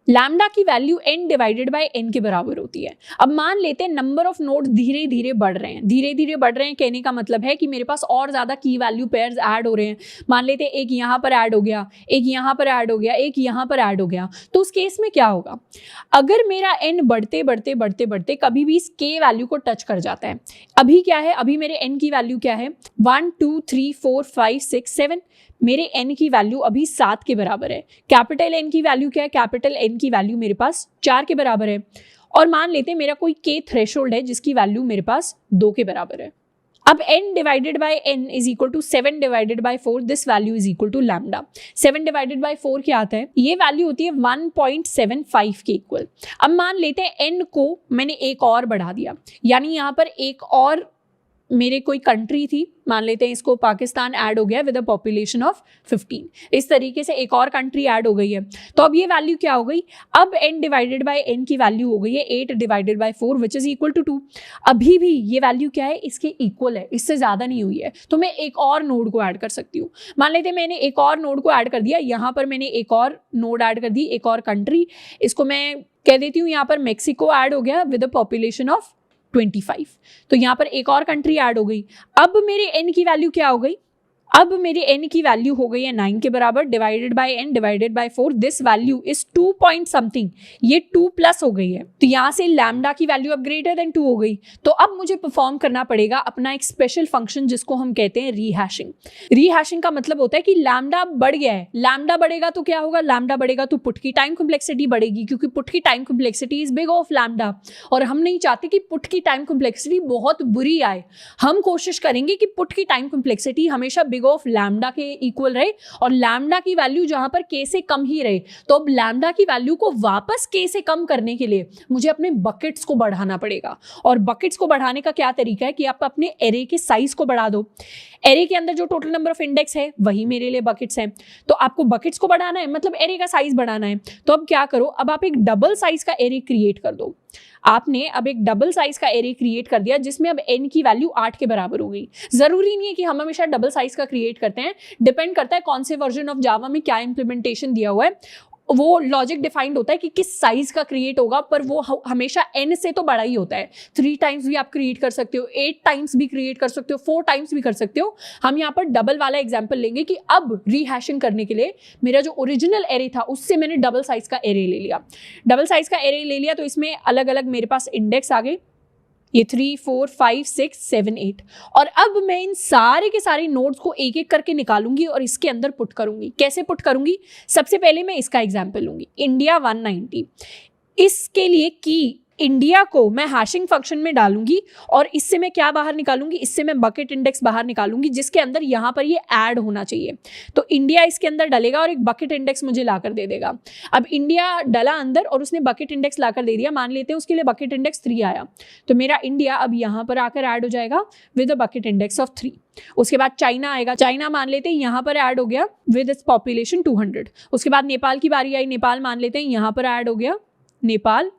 लैम्डा की value n divided by n के बराबर होती है। अब मान लेते हैं नंबर ऑफ नोड धीरे धीरे बढ़ रहे हैं, धीरे धीरे बढ़ रहे हैं कहने का मतलब है कि मेरे पास और ज्यादा की वैल्यू पेयर्स ऐड हो रहे हैं। मान लेते हैं एक यहाँ पर ऐड हो गया, एक यहाँ पर ऐड हो गया, एक यहाँ पर ऐड हो गया। तो उस केस में क्या होगा, अगर मेरा n बढ़ते बढ़ते बढ़ते बढ़ते कभी भी इस k वैल्यू को टच कर जाता है, अभी क्या है, अभी मेरे n की वैल्यू क्या है 1 2 3 4 5 6 7, मेरे n की वैल्यू अभी 7 के बराबर है। कैपिटल n की वैल्यू क्या है, कैपिटल n की वैल्यू मेरे पास 4 के बराबर है। और मान लेते हैं मेरा कोई k थ्रेशोल्ड है जिसकी वैल्यू मेरे पास 2 के बराबर है। अब n divided by n is equal to 7 divided by 4, this value is equal to lambda. 7 divided by 4 क्या आता है, ये वैल्यू होती है 1.75 के इक्वल। अब मान लेते हैं n को मैंने एक और बढ़ा दिया, यानी यहाँ पर एक और मेरे कोई कंट्री थी, मान लेते हैं इसको पाकिस्तान ऐड हो गया विद अ पॉपुलेशन ऑफ 15, इस तरीके से एक और कंट्री ऐड हो गई है। तो अब ये वैल्यू क्या हो गई, अब n डिवाइडेड बाय n की वैल्यू हो गई है 8 divided by 4 which is equal to 2। अभी भी ये वैल्यू क्या है, इसके इक्वल है, इससे ज्यादा नहीं हुई है। तो मैं एक और नोड को ऐड कर सकती हूँ। मान लेते हैं मैंने एक और नोड को ऐड कर दिया, यहाँ पर मैंने एक और नोड ऐड कर दी, एक और कंट्री, इसको मैं कह देती हूँ यहाँ पर मेक्सिको ऐड हो गया विद अ पॉपुलेशन ऑफ 25। तो यहां पर एक और कंट्री ऐड हो गई। अब मेरे n की वैल्यू क्या हो गई, अब मेरी n की वैल्यू हो गई है 9 के बराबर, divided by n divided by 4, this value is 2 point something, ये 2 प्लस हो गई है। तो यहां से लैम्डा की वैल्यू अब ग्रेटर देन 2 हो गई। तो अब मुझे परफॉर्म करना पड़ेगा अपना एक स्पेशल फंक्शन जिसको हम कहते हैं रीहैशिंग। रीहैशिंग का मतलब होता है कि लैम्डा बढ़ गया है, लैम्डा बढ़ेगा तो क्या होगा, लैम्डा बढ़ेगा तो पुट की टाइम कॉम्प्लेक्सिटी बढ़ेगी, क्योंकि पुट की time complexity is big of lambda, और हम नहीं चाहते कि पुट की टाइम कॉम्प्लेक्सिटी बहुत बुरी आए। हम कोशिश करेंगे कि पुट की टाइम कॉम्प्लेक्सिटी हमेशा बिग ऑफ लैम्डा के इक्वल रहे और लैम्डा की वैल्यू जहां पर k से कम ही रहे। तो अब लैम्डा की वैल्यू को वापस k से कम करने के लिए मुझे अपने बकेट्स को बढ़ाना पड़ेगा। और बकेट्स को बढ़ाने का क्या तरीका है कि आप अपने एरे के साइज को बढ़ा दो। एरे के अंदर जो टोटल नंबर ऑफ इंडेक्स है वही मेरे लिए बकेट्स है, तो आपको बकेट्स को बढ़ाना है, मतलब एरे का साइज बढ़ाना है। तो अब क्या करो, अब आप एक डबल साइज का एरे क्रिएट कर दो। आपने अब एक डबल साइज का एरे क्रिएट कर दिया जिसमें अब n की वैल्यू 8 के बराबर हो गई। जरूरी नहीं है कि हम हमेशा डबल साइज का क्रिएट करते हैं, डिपेंड करता है कौन से वर्जन ऑफ जावा में क्या इंप्लीमेंटेशन दिया हुआ है, वो लॉजिक डिफाइंड होता है कि किस साइज का क्रिएट होगा, पर वो हमेशा n से तो बड़ा ही होता है। 3 टाइम्स भी आप क्रिएट कर सकते हो, 8 टाइम्स भी क्रिएट कर सकते हो, 4 टाइम्स भी कर सकते हो। हम यहाँ पर डबल वाला एग्जांपल लेंगे कि अब रीहैशिंग करने के लिए मेरा जो ओरिजिनल एरे था उससे मैंने डबल साइज का एरे ले लिया। डबल साइज का एरे ले लिया तो इसमें अलग अलग मेरे पास इंडेक्स आ गए, ये 3, 4, 5, 6, 7, 8। और अब मैं इन सारे के सारे नोड्स को एक एक करके निकालूंगी और इसके अंदर पुट करूंगी। कैसे पुट करूंगी, सबसे पहले मैं इसका एग्जांपल लूंगी, इंडिया 190। इसके लिए की इंडिया को मैं हैशिंग फंक्शन में डालूंगी और इससे मैं क्या बाहर निकालूंगी, इससे मैं बकेट इंडेक्स बाहर निकालूंगी जिसके अंदर यहाँ पर ये ऐड होना चाहिए। तो इंडिया इसके अंदर डलेगा और एक बकेट इंडेक्स मुझे लाकर दे देगा। अब इंडिया डला अंदर और उसने बकेट इंडेक्स लाकर दे दिया, मान लेते हैं उसके लिए बकेट इंडेक्स 3 आया, तो मेरा इंडिया अब यहाँ पर आकर ऐड हो जाएगा with a bucket index of 3। उसके बाद चाइना आएगा, चाइना मान लेते हैं यहाँ पर ऐड हो गया विद इट्स पॉपुलेशन 200। उसके बाद नेपाल की बारी आई, नेपाल मान लेते हैं यहाँ पर ऐड हो गया, नेपाल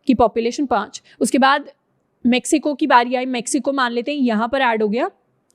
की पॉपुलेशन 5। उसके बाद मेक्सिको की बारी आई, मेक्सिको मान लेते हैं यहाँ पर ऐड हो गया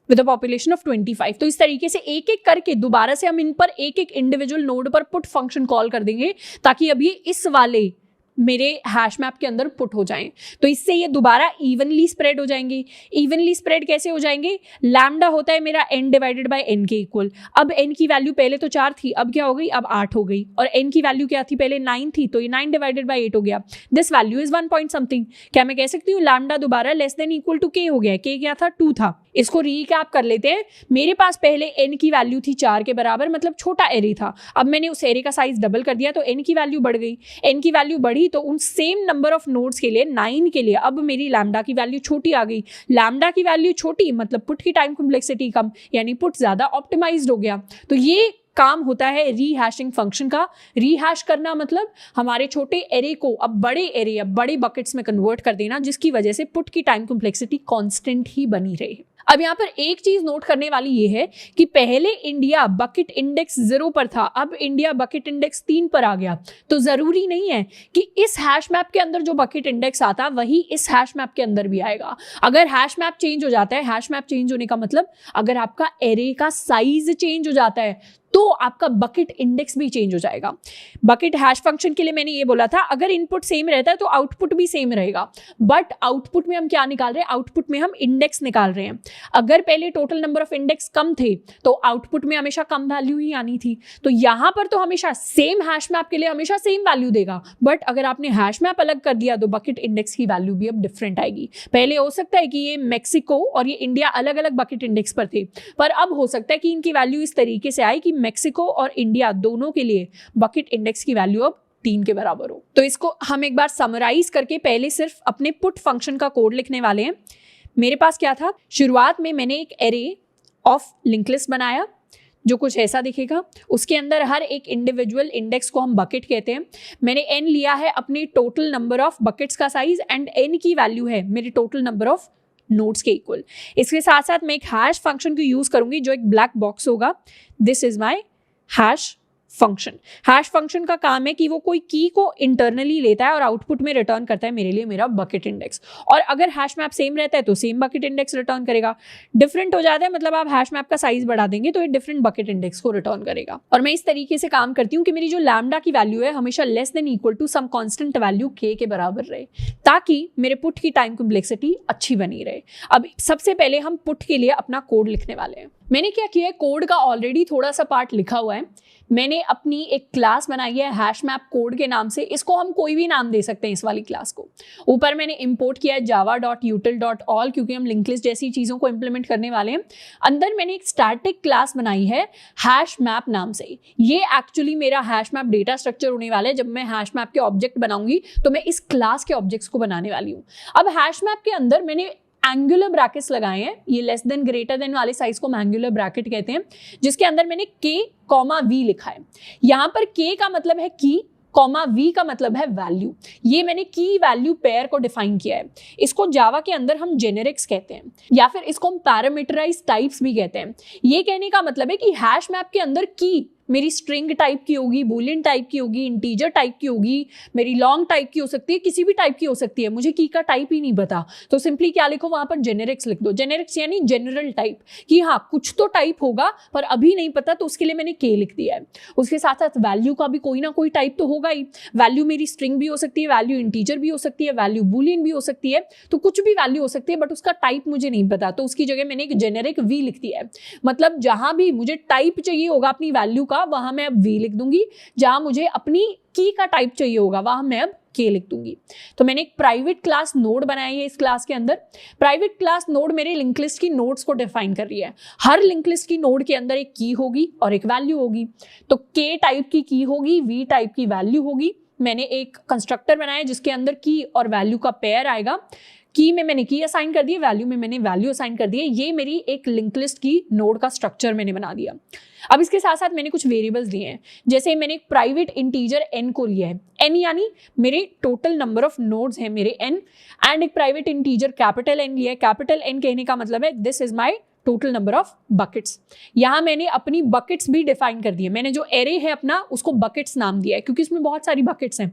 विद अ पॉपुलेशन ऑफ 25। तो इस तरीके से एक एक करके दोबारा से हम इन पर एक एक इंडिविजुअल नोड पर पुट फंक्शन कॉल कर देंगे ताकि अब ये इस वाले मेरे हैश मैप के अंदर पुट हो जाएं। तो इससे ये दोबारा इवनली स्प्रेड हो जाएंगे। इवनली स्प्रेड कैसे हो जाएंगे, लैम्डा होता है मेरा n डिवाइडेड बाय n के इक्वल। अब n की वैल्यू पहले तो 4 थी, अब क्या हो गई, अब 8 हो गई। और n की वैल्यू क्या थी, पहले 9 थी, तो ये 9 डिवाइडेड बाय 8 हो गया। This value is 1 point something. क्या मैं कह सकती हूँ लैम्डा दोबारा less than equal to k हो गया। k क्या था, 2 था। इसको रीकैप कर लेते हैं। मेरे पास पहले n की वैल्यू थी 4 के बराबर, मतलब छोटा एरे था। अब मैंने उस एरे का साइज डबल कर दिया तो n की वैल्यू बढ़ गई। n की वैल्यू बढ़ी तो उन सेम नंबर ऑफ नोड्स के लिए 9 के लिए अब मेरी लैम्डा की वैल्यू छोटी आ गई। लैम्डा की वैल्यू छोटी मतलब पुट की टाइम कॉम्प्लेक्सिटी कम, यानी पुट ज्यादा ऑप्टिमाइज्ड हो गया। तो ये काम होता है रीहैशिंग फंक्शन का। रीहैश करना मतलब हमारे छोटे एरे को अब बड़े एरे या बड़े बकेट्स में कन्वर्ट कर देना, जिसकी वजह से पुट की टाइम कॉम्प्लेक्सिटी कांस्टेंट ही बनी रहे। अब यहाँ पर एक चीज नोट करने वाली ये है कि पहले इंडिया बकेट इंडेक्स 0 पर था, अब इंडिया बकेट इंडेक्स 3 पर आ गया। तो जरूरी नहीं है कि इस हैश मैप के अंदर जो बकेट इंडेक्स आता वही इस हैश मैप के अंदर भी आएगा। अगर हैश मैप चेंज हो जाता है, हैश मैप चेंज होने का मतलब अगर आपका एरे का साइज चेंज हो जाता है तो आपका बकेट इंडेक्स भी चेंज हो जाएगा। बकेट हैश फंक्शन के लिए मैंने ये बोला था अगर इनपुट सेम रहता है तो आउटपुट भी सेम रहेगा, बट आउटपुट में हम क्या निकाल रहे हैं, आउटपुट में हम इंडेक्स निकाल रहे हैं। अगर पहले टोटल नंबर ऑफ इंडेक्स कम थे तो आउटपुट में हमेशा कम वैल्यू ही आनी थी। तो यहां पर तो हमेशा सेम हैश मैप के लिए हमेशा सेम वैल्यू देगा, बट अगर आपने हैश मैप अलग कर दिया तो बकेट इंडेक्स की वैल्यू भी अब डिफरेंट आएगी। पहले हो सकता है कि ये मेक्सिको और ये इंडिया अलग अलग बकेट इंडेक्स पर थे, पर अब हो सकता है कि इनकी वैल्यू इस तरीके से आए कि मेक्सिको और इंडिया दोनों के लिए बकेट इंडेक्स की वैल्यू अब 3 के बराबर हो। तो इसको हम एक बार समराइज करके पहले सिर्फ अपने पुट फंक्शन का कोड लिखने वाले हैं। मेरे पास क्या था, शुरुआत में मैंने एक एरे ऑफ लिंक लिस्ट बनाया जो कुछ ऐसा दिखेगा। उसके अंदर हर एक इंडिविजुअल इंडेक्स को हम बकेट कहते हैं। मैंने n लिया है अपनी टोटल नंबर ऑफ बकेट्स का साइज एंड n की वैल्यू है मेरी टोटल नंबर ऑफ नोड्स के इक्वल। इसके साथ साथ मैं एक हैश फंक्शन को यूज करूंगी जो एक ब्लैक बॉक्स होगा। This is my hash function. Hash function का काम है कि वो कोई की को इंटरनली लेता है और आउटपुट में रिटर्न करता है मेरे लिए मेरा बकेट इंडेक्स, और अगर हैश मैप सेम रहता है तो सेम बकेट इंडेक्स रिटर्न करेगा। डिफरेंट हो जाता है मतलब आप हैश मैप का साइज बढ़ा देंगे तो ये डिफरेंट बकेट इंडेक्स को रिटर्न करेगा। और मैं इस तरीके से काम करती हूँ कि मेरी जो लैम्डा की वैल्यू है हमेशा less than equal to some constant value k के बराबर रहे, ताकि मेरे पुट की टाइम कॉम्प्लेक्सिटी अच्छी बनी रहे। अब सबसे पहले हम पुट के लिए अपना कोड लिखने वाले हैं। मैंने क्या किया है, कोड का ऑलरेडी थोड़ा सा पार्ट लिखा हुआ है। मैंने अपनी एक क्लास बनाई है हैश मैप कोड के नाम से। इसको हम कोई भी नाम दे सकते हैं इस वाली क्लास को। ऊपर मैंने इंपोर्ट किया है java.util.all क्योंकि हम लिंक लिस्ट जैसी चीज़ों को इंप्लीमेंट करने वाले हैं। अंदर मैंने एक स्टैटिक क्लास बनाई है हैश मैप नाम से। ये एक्चुअली मेरा हैश मैप डेटा स्ट्रक्चर होने वाला है। जब मैं हैश मैप के ऑब्जेक्ट बनाऊंगी तो मैं इस क्लास के ऑब्जेक्ट्स को बनाने वाली हूँ। अब हैश मैप के अंदर मैंने एंगुलर ब्रैकेट्स लगाए हैं। ये लेस देन ग्रेटर देन वाले साइज को एंगुलर ब्रैकेट कहते हैं, जिसके अंदर मैंने k, v लिखा है। यहाँ पर k का मतलब है की, v का मतलब है वैल्यू। ये मैंने की वैल्यू पेयर को डिफाइन किया है। इसको जावा के अंदर हम जेनेरिक्स कहते हैं या फिर इसको हम पैरामीटराइज टाइप्स भी कहते हैं। ये कहने का मतलब है कि हैश मैप के अंदर की मेरी स्ट्रिंग टाइप की होगी, बूलियन टाइप की होगी, इंटीजर टाइप की होगी, मेरी लॉन्ग टाइप की हो सकती है, किसी भी टाइप की हो सकती है। मुझे की का टाइप ही नहीं पता तो सिंपली क्या लिखो, वहां पर जेनेरिक्स लिख दो। जेनेरिक्स यानी जनरल टाइप, कि हाँ कुछ तो टाइप होगा पर अभी नहीं पता, तो उसके लिए मैंने के लिख दिया है। उसके साथ साथ वैल्यू का भी कोई ना कोई टाइप तो होगा ही। वैल्यू मेरी स्ट्रिंग भी हो सकती है, वैल्यू इंटीजर भी हो सकती है, वैल्यू बूलियन भी हो सकती है, तो कुछ भी वैल्यू हो सकती है, बट उसका टाइप मुझे नहीं पता, तो उसकी जगह मैंने एक जेनेरिक वी लिख दिया है। मतलब जहां भी मुझे टाइप चाहिए होगा अपनी वैल्यू का, वहां मैं अब वी लिख दूंगी। जहां मुझे अपनी की का टाइप चाहिए होगा वहां मैं अब के लिख दूंगी। तो मैंने एक प्राइवेट क्लास नोड बनाई है। इस क्लास के अंदर प्राइवेट क्लास नोड मेरे लिंक लिस्ट की नोड्स को डिफाइन कर रही है। हर लिंक लिस्ट की नोड के अंदर एक की होगी और एक वैल्यू होगी। तो के टाइप की की होगी, वी टाइप की वैल्यू होगी। मैंने एक कंस्ट्रक्टर बनाया जिसके अंदर की और वैल्यू का पेयर आएगा। की में मैंने की असाइन कर दी, वैल्यू में मैंने वैल्यू असाइन कर दी है। ये मेरी एक लिंक लिस्ट की नोड का स्ट्रक्चर मैंने बना दिया। अब इसके साथ साथ मैंने कुछ वेरिएबल्स दिए हैं। जैसे मैंने एक प्राइवेट इंटीजर n को लिया है, n यानी मेरे टोटल नंबर ऑफ नोड्स हैं मेरे n, एंड एक प्राइवेट इंटीजर कैपिटल n लिया है। कैपिटल n कहने का मतलब है this is my total number of buckets. यहाँ मैंने अपनी बकेट्स भी डिफाइन कर दी है। मैंने जो एरे है अपना उसको बकेट्स नाम दिया है क्योंकि इसमें बहुत सारी बकेट्स हैं।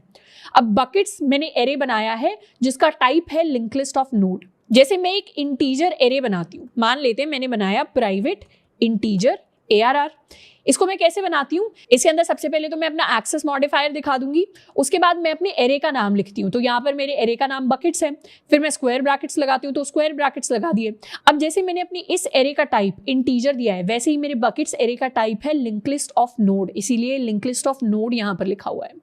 अब बकेट्स मैंने एरे बनाया है जिसका टाइप है लिंक लिस्ट ऑफ नोड। जैसे मैं एक इंटीजर एरे बनाती हूँ, मान लेते हैं मैंने बनाया प्राइवेट इंटीजर ARR। इसको मैं कैसे बनाती हूँ, इसके अंदर सबसे पहले तो मैं अपना एक्सेस मॉडिफायर दिखा दूंगी। उसके बाद मैं अपने एरे का नाम लिखती हूँ। तो यहाँ पर मेरे एरे का नाम बकेट्स है। फिर मैं स्क्वायर ब्रैकेट्स लगाती हूँ तो स्क्वायर ब्रैकेट्स लगा दिए। अब जैसे मैंने अपनी इस एरे का टाइप इंटीजर दिया है, वैसे ही मेरे बकेट्स एरे का टाइप है लिंक लिस्ट ऑफ नोड, इसीलिए लिंक लिस्ट ऑफ नोड यहाँ पर लिखा हुआ है।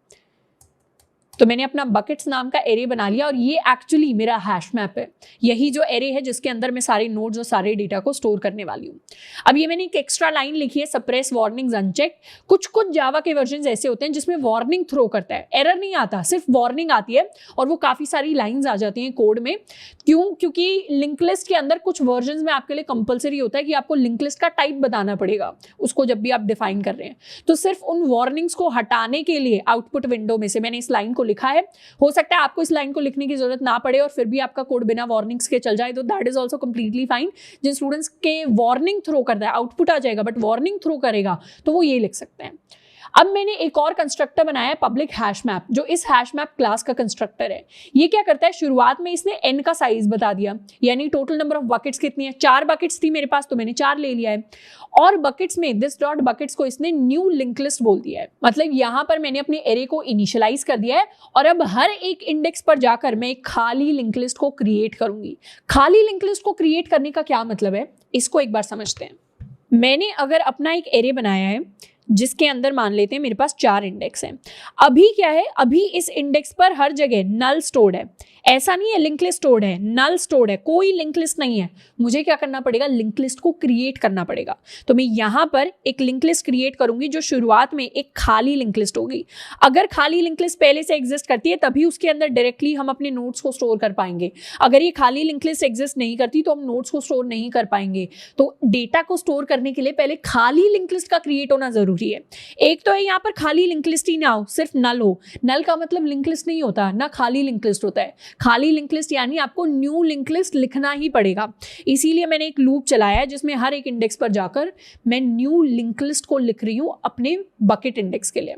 तो मैंने अपना बकेट्स नाम का एरे बना लिया और ये एक्चुअली मेरा हैश मैप है। यही जो एरे है जिसके अंदर मैं सारे नोड्स और सारे डेटा को स्टोर करने वाली हूँ। अब ये मैंने एक एक्स्ट्रा लाइन लिखी है, सप्रेस वार्निंग्स अनचेक्ड। कुछ जावा के वर्जन ऐसे होते हैं जिसमें वार्निंग थ्रो करता है, एरर नहीं आता, सिर्फ वार्निंग आती है और वो काफी सारी लाइन्स आ जाती हैं कोड में। क्यों? क्योंकि लिंक लिस्ट के अंदर कुछ वर्जन में आपके लिए कंपलसरी होता है कि आपको लिंक लिस्ट का टाइप बताना पड़ेगा उसको जब भी आप डिफाइन कर रहे हैं। तो सिर्फ उन वार्निंग्स को हटाने के लिए आउटपुट विंडो में से मैंने इस लाइन को लिखा है। हो सकता है आपको इस लाइन को लिखने की जरूरत ना पड़े और फिर भी आपका कोड बिना वार्निंग्स के चल जाए, तो that is also completely fine. जिन स्टूडेंट्स के वार्निंग थ्रो करता है आउटपुट आ जाएगा बट वार्निंग थ्रो करेगा तो वो ये लिख सकते हैं। अब मैंने एक और कंस्ट्रक्टर बनाया है पब्लिक हैश मैप, जो इस हैश मैप क्लास का कंस्ट्रक्टर है। ये क्या करता है, शुरुआत में इसने n का साइज बता दिया, यानी टोटल नंबर ऑफ बकेट्स कितनी है। 4 बकेट्स थी मेरे पास तो मैंने 4 ले लिया है। और बकेट्स में दिस डॉट बकेट्स को इसने न्यू लिंक लिस्ट बोल दिया है। मतलब यहां पर मैंने अपने एरे को इनिशियलाइज कर दिया है और अब हर एक इंडेक्स पर जाकर मैं एक खाली लिंक लिस्ट को क्रिएट करूंगी। खाली लिंक लिस्ट को क्रिएट करने का क्या मतलब है, इसको एक बार समझते हैं। मैंने अगर अपना एक एरे बनाया है जिसके अंदर मान लेते हैं मेरे पास 4 इंडेक्स हैं। अभी क्या है, अभी इस इंडेक्स पर हर जगह नल स्टोर्ड है, ऐसा नहीं है लिंक लिस्ट स्टोर्ड है, नल स्टोर्ड है, कोई लिंक लिस्ट नहीं है। मुझे क्या करना पड़ेगा, लिंक लिस्ट को क्रिएट करना पड़ेगा। तो मैं यहां पर एक लिंक लिस्ट क्रिएट करूंगी जो शुरुआत में एक खाली लिंक लिस्ट होगी। अगर खाली लिंक लिस्ट पहले से एग्जिस्ट करती है तभी उसके अंदर डायरेक्टली हम अपने नोट्स को स्टोर कर पाएंगे। अगर ये खाली लिंक लिस्ट एग्जिस्ट नहीं करती तो हम नोट्स को स्टोर नहीं कर पाएंगे। तो डेटा को स्टोर करने के लिए पहले खाली लिंक लिस्ट का क्रिएट होना जरूरी है। एक तो है यहाँ पर खाली लिंक लिस्ट ही ना हो, सिर्फ नल हो। नल का मतलब लिंक लिस्ट नहीं होता ना, खाली लिंक लिस्ट होता है। खाली लिंक लिस्ट यानी आपको न्यू लिंक लिस्ट लिखना ही पड़ेगा। इसीलिए मैंने एक लूप चलाया है जिसमें हर एक इंडेक्स पर जाकर मैं न्यू लिंक लिस्ट को लिख रही हूं अपने बकेट इंडेक्स के लिए।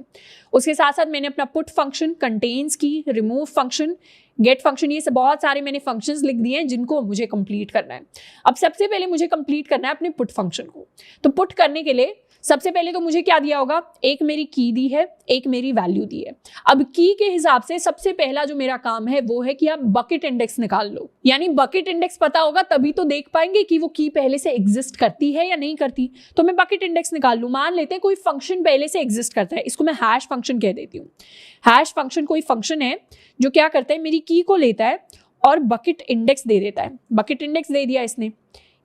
उसके साथ साथ मैंने अपना पुट फंक्शन, कंटेन्स की, रिमूव फंक्शन, गेट फंक्शन, ये सब बहुत सारे मैंने फंक्शंस लिख दिए हैं जिनको मुझे कंप्लीट करना है। अब सबसे पहले मुझे कंप्लीट करना है अपने पुट फंक्शन को। तो पुट करने के लिए सबसे पहले तो मुझे क्या दिया होगा, एक मेरी की दी है, एक मेरी वैल्यू दी है। अब की के हिसाब से सबसे पहला जो मेरा काम है वो है कि आप बकेट इंडेक्स निकाल लो। यानी बकेट इंडेक्स पता होगा तभी तो देख पाएंगे कि वो की पहले से एग्जिस्ट करती है या नहीं करती। तो मैं बकेट इंडेक्स निकाल लूं। मान लेते हैं कोई फंक्शन पहले से एग्जिस्ट करता है, इसको मैं हैश फंक्शन कह देती हूँ। हैश फंक्शन कोई फंक्शन है जो क्या करता है, मेरी की को लेता है और बकेट इंडेक्स दे देता है। बकेट इंडेक्स दे दिया इसने,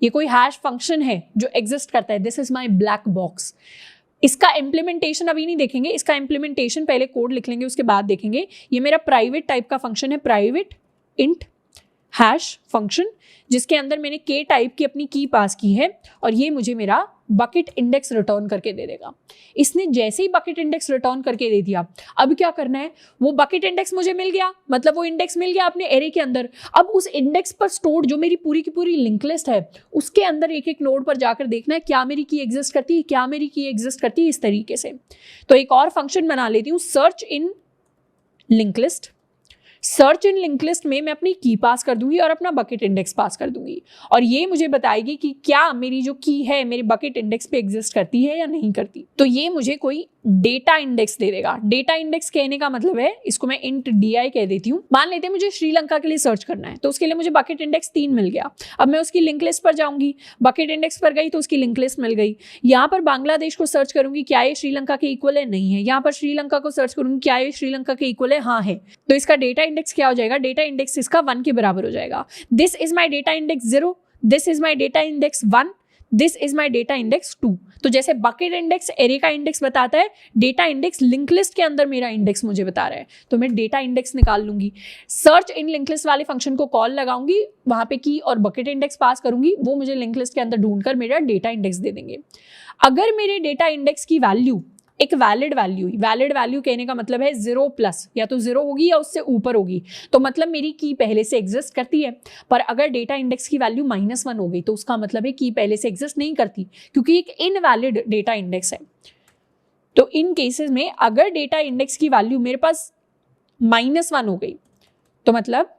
ये कोई हैश फंक्शन है जो एग्जिस्ट करता है। This is my black box. इसका इम्प्लीमेंटेशन अभी नहीं देखेंगे, इसका इम्प्लीमेंटेशन पहले कोड लिख लेंगे उसके बाद देखेंगे। ये मेरा प्राइवेट टाइप का फंक्शन है, प्राइवेट इंट हैश फंक्शन, जिसके अंदर मैंने के टाइप की अपनी की पास की है और ये मुझे मेरा बकेट इंडेक्स रिटर्न करके दे देगा। इसने जैसे ही बकेट इंडेक्स रिटर्न करके दे दिया, अब क्या करना है, वो बकेट इंडेक्स मुझे मिल गया, मतलब वो इंडेक्स मिल गया अपने एरे के अंदर। अब उस इंडेक्स पर स्टोर्ड जो मेरी पूरी की पूरी लिंक लिस्ट है उसके अंदर एक एक नोड पर जाकर देखना है क्या मेरी की एग्जिस्ट करती है, क्या मेरी की एग्जिस्ट करती है, इस तरीके से। तो एक और फंक्शन बना लेती हूँ, search in link list. Search in link list में मैं अपनी की पास कर दूंगी और अपना बकेट इंडेक्स पास कर दूंगी और ये मुझे बताएगी कि क्या मेरी जो की है मेरे बकेट इंडेक्स पे एग्जिस्ट करती है या नहीं करती। तो ये मुझे कोई डेटा इंडेक्स दे देगा। डेटा इंडेक्स कहने का मतलब है, इसको मैं इंट DI कह देती हूँ। मान लेते हैं मुझे श्रीलंका के लिए सर्च करना है, तो उसके लिए मुझे बकेट इंडेक्स 3 मिल गया। अब मैं उसकी लिंक लिस्ट पर जाऊंगी, बकेट इंडेक्स पर गई तो उसकी लिंक लिस्ट मिल गई। यहाँ पर बांग्लादेश को सर्च करूंगी, क्या ये श्रीलंका के इक्वल है, नहीं है। यहाँ पर श्रीलंका को सर्च करूंगी, क्या ये श्रीलंका के इक्वल है, हाँ है। तो इसका डेटा इंडेक्स क्या हो जाएगा, डेटा इंडेक्स इसका 1 के बराबर हो जाएगा। This is my data index 0, this is my data index 1, this is my data index 2। तो जैसे बकेट इंडेक्स एरे का इंडेक्स बताता है, डेटा इंडेक्स लिंक लिस्ट के अंदर मेरा इंडेक्स मुझे बता रहा है, तो मैं डेटा इंडेक्स निकाल लूंगी। सर्च इन लिंक लिस्ट वाले फंक्शन को कॉल लगाऊंगी, वहां पे की और बकेट इंडेक्स पास करूंगी, वो मुझे लिंक लिस्ट के अंदर ढूंढकर मेरा डेटा इंडेक्स दे देंगे। अगर मेरे डेटा इंडेक्स की वैल्यू एक वैलिड वैल्यू कहने का मतलब है 0+, या तो 0 होगी या उससे ऊपर होगी, तो मतलब मेरी की पहले से एग्जिस्ट करती है। पर अगर डेटा इंडेक्स की वैल्यू -1 हो गई तो उसका मतलब है की पहले से एग्जिस्ट नहीं करती, क्योंकि एक इनवैलिड डेटा इंडेक्स है। तो इन केसेस में अगर डेटा इंडेक्स की वैल्यू मेरे पास -1 हो गई तो मतलब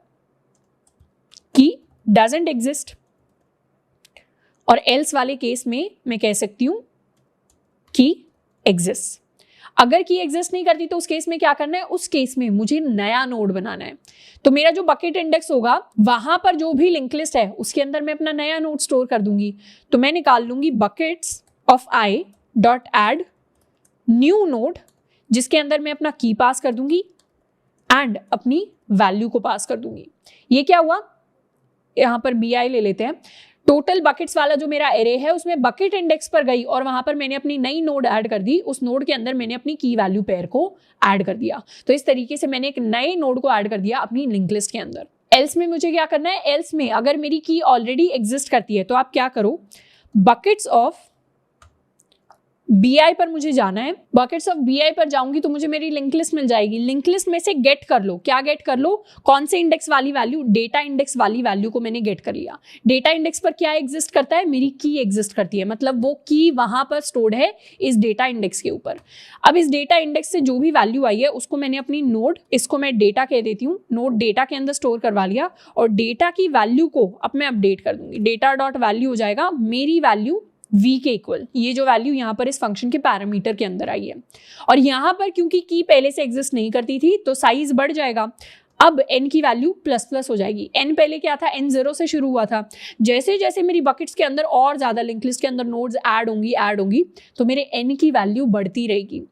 की डजंट एग्जिस्ट, और एल्स वाले केस में मैं कह सकती हूं की एग्जिस्ट। अगर की एग्जिस्ट नहीं करती तो उस केस में क्या करना है, उस केस में मुझे नया नोड बनाना है। तो मेरा जो बकेट इंडेक्स होगा वहां पर जो भी लिंक लिस्ट है उसके अंदर मैं अपना नया नोड स्टोर कर दूंगी। तो मैं निकाल लूंगी buckets of i dot add new node, जिसके अंदर मैं अपना की पास कर दूंगी एंड अपनी वैल्यू को पास कर दूंगी। ये क्या हुआ, यहां पर bi ले लेते हैं। टोटल बकेट्स वाला जो मेरा एरे है उसमें बकेट इंडेक्स पर गई और वहां पर मैंने अपनी नई नोड ऐड कर दी, उस नोड के अंदर मैंने अपनी की वैल्यू पेयर को ऐड कर दिया। तो इस तरीके से मैंने एक नए नोड को ऐड कर दिया अपनी लिंक लिस्ट के अंदर। एल्स में मुझे क्या करना है, एल्स में अगर मेरी की ऑलरेडी एग्जिस्ट करती है तो आप क्या करो, बकेट्स ऑफ bi पर मुझे जाना है। बकेट्स ऑफ bi पर जाऊंगी तो मुझे मेरी लिंक लिस्ट मिल जाएगी। लिंक लिस्ट में से गेट कर लो, क्या गेट कर लो, कौन से इंडेक्स वाली वैल्यू, डेटा इंडेक्स वाली वैल्यू को मैंने गेट कर लिया। डेटा इंडेक्स पर क्या एग्जिस्ट करता है, मेरी की एग्जिस्ट करती है, मतलब वो की वहां पर स्टोर्ड है इस डेटा इंडेक्स के ऊपर। अब इस डेटा इंडेक्स से जो भी वैल्यू आई है उसको मैंने अपनी नोड, इसको मैं डेटा कह देती हूँ, नोड डेटा के अंदर स्टोर करवा लिया और डेटा की वैल्यू को अब मैं अपडेट कर दूंगी। डेटा डॉट वैल्यू हो जाएगा मेरी वैल्यू v के इक्वल, ये जो वैल्यू यहाँ पर इस फंक्शन के पैरामीटर के अंदर आई है। और यहाँ पर क्योंकि की पहले से एग्जिस्ट नहीं करती थी तो साइज बढ़ जाएगा। अब n की वैल्यू प्लस प्लस हो जाएगी। n पहले क्या था, n 0 से शुरू हुआ था। जैसे जैसे मेरी बकेट्स के अंदर और ज्यादा लिंक लिस्ट के अंदर नोड्स ऐड होंगी तो मेरे n की वैल्यू बढ़ती रहेगी।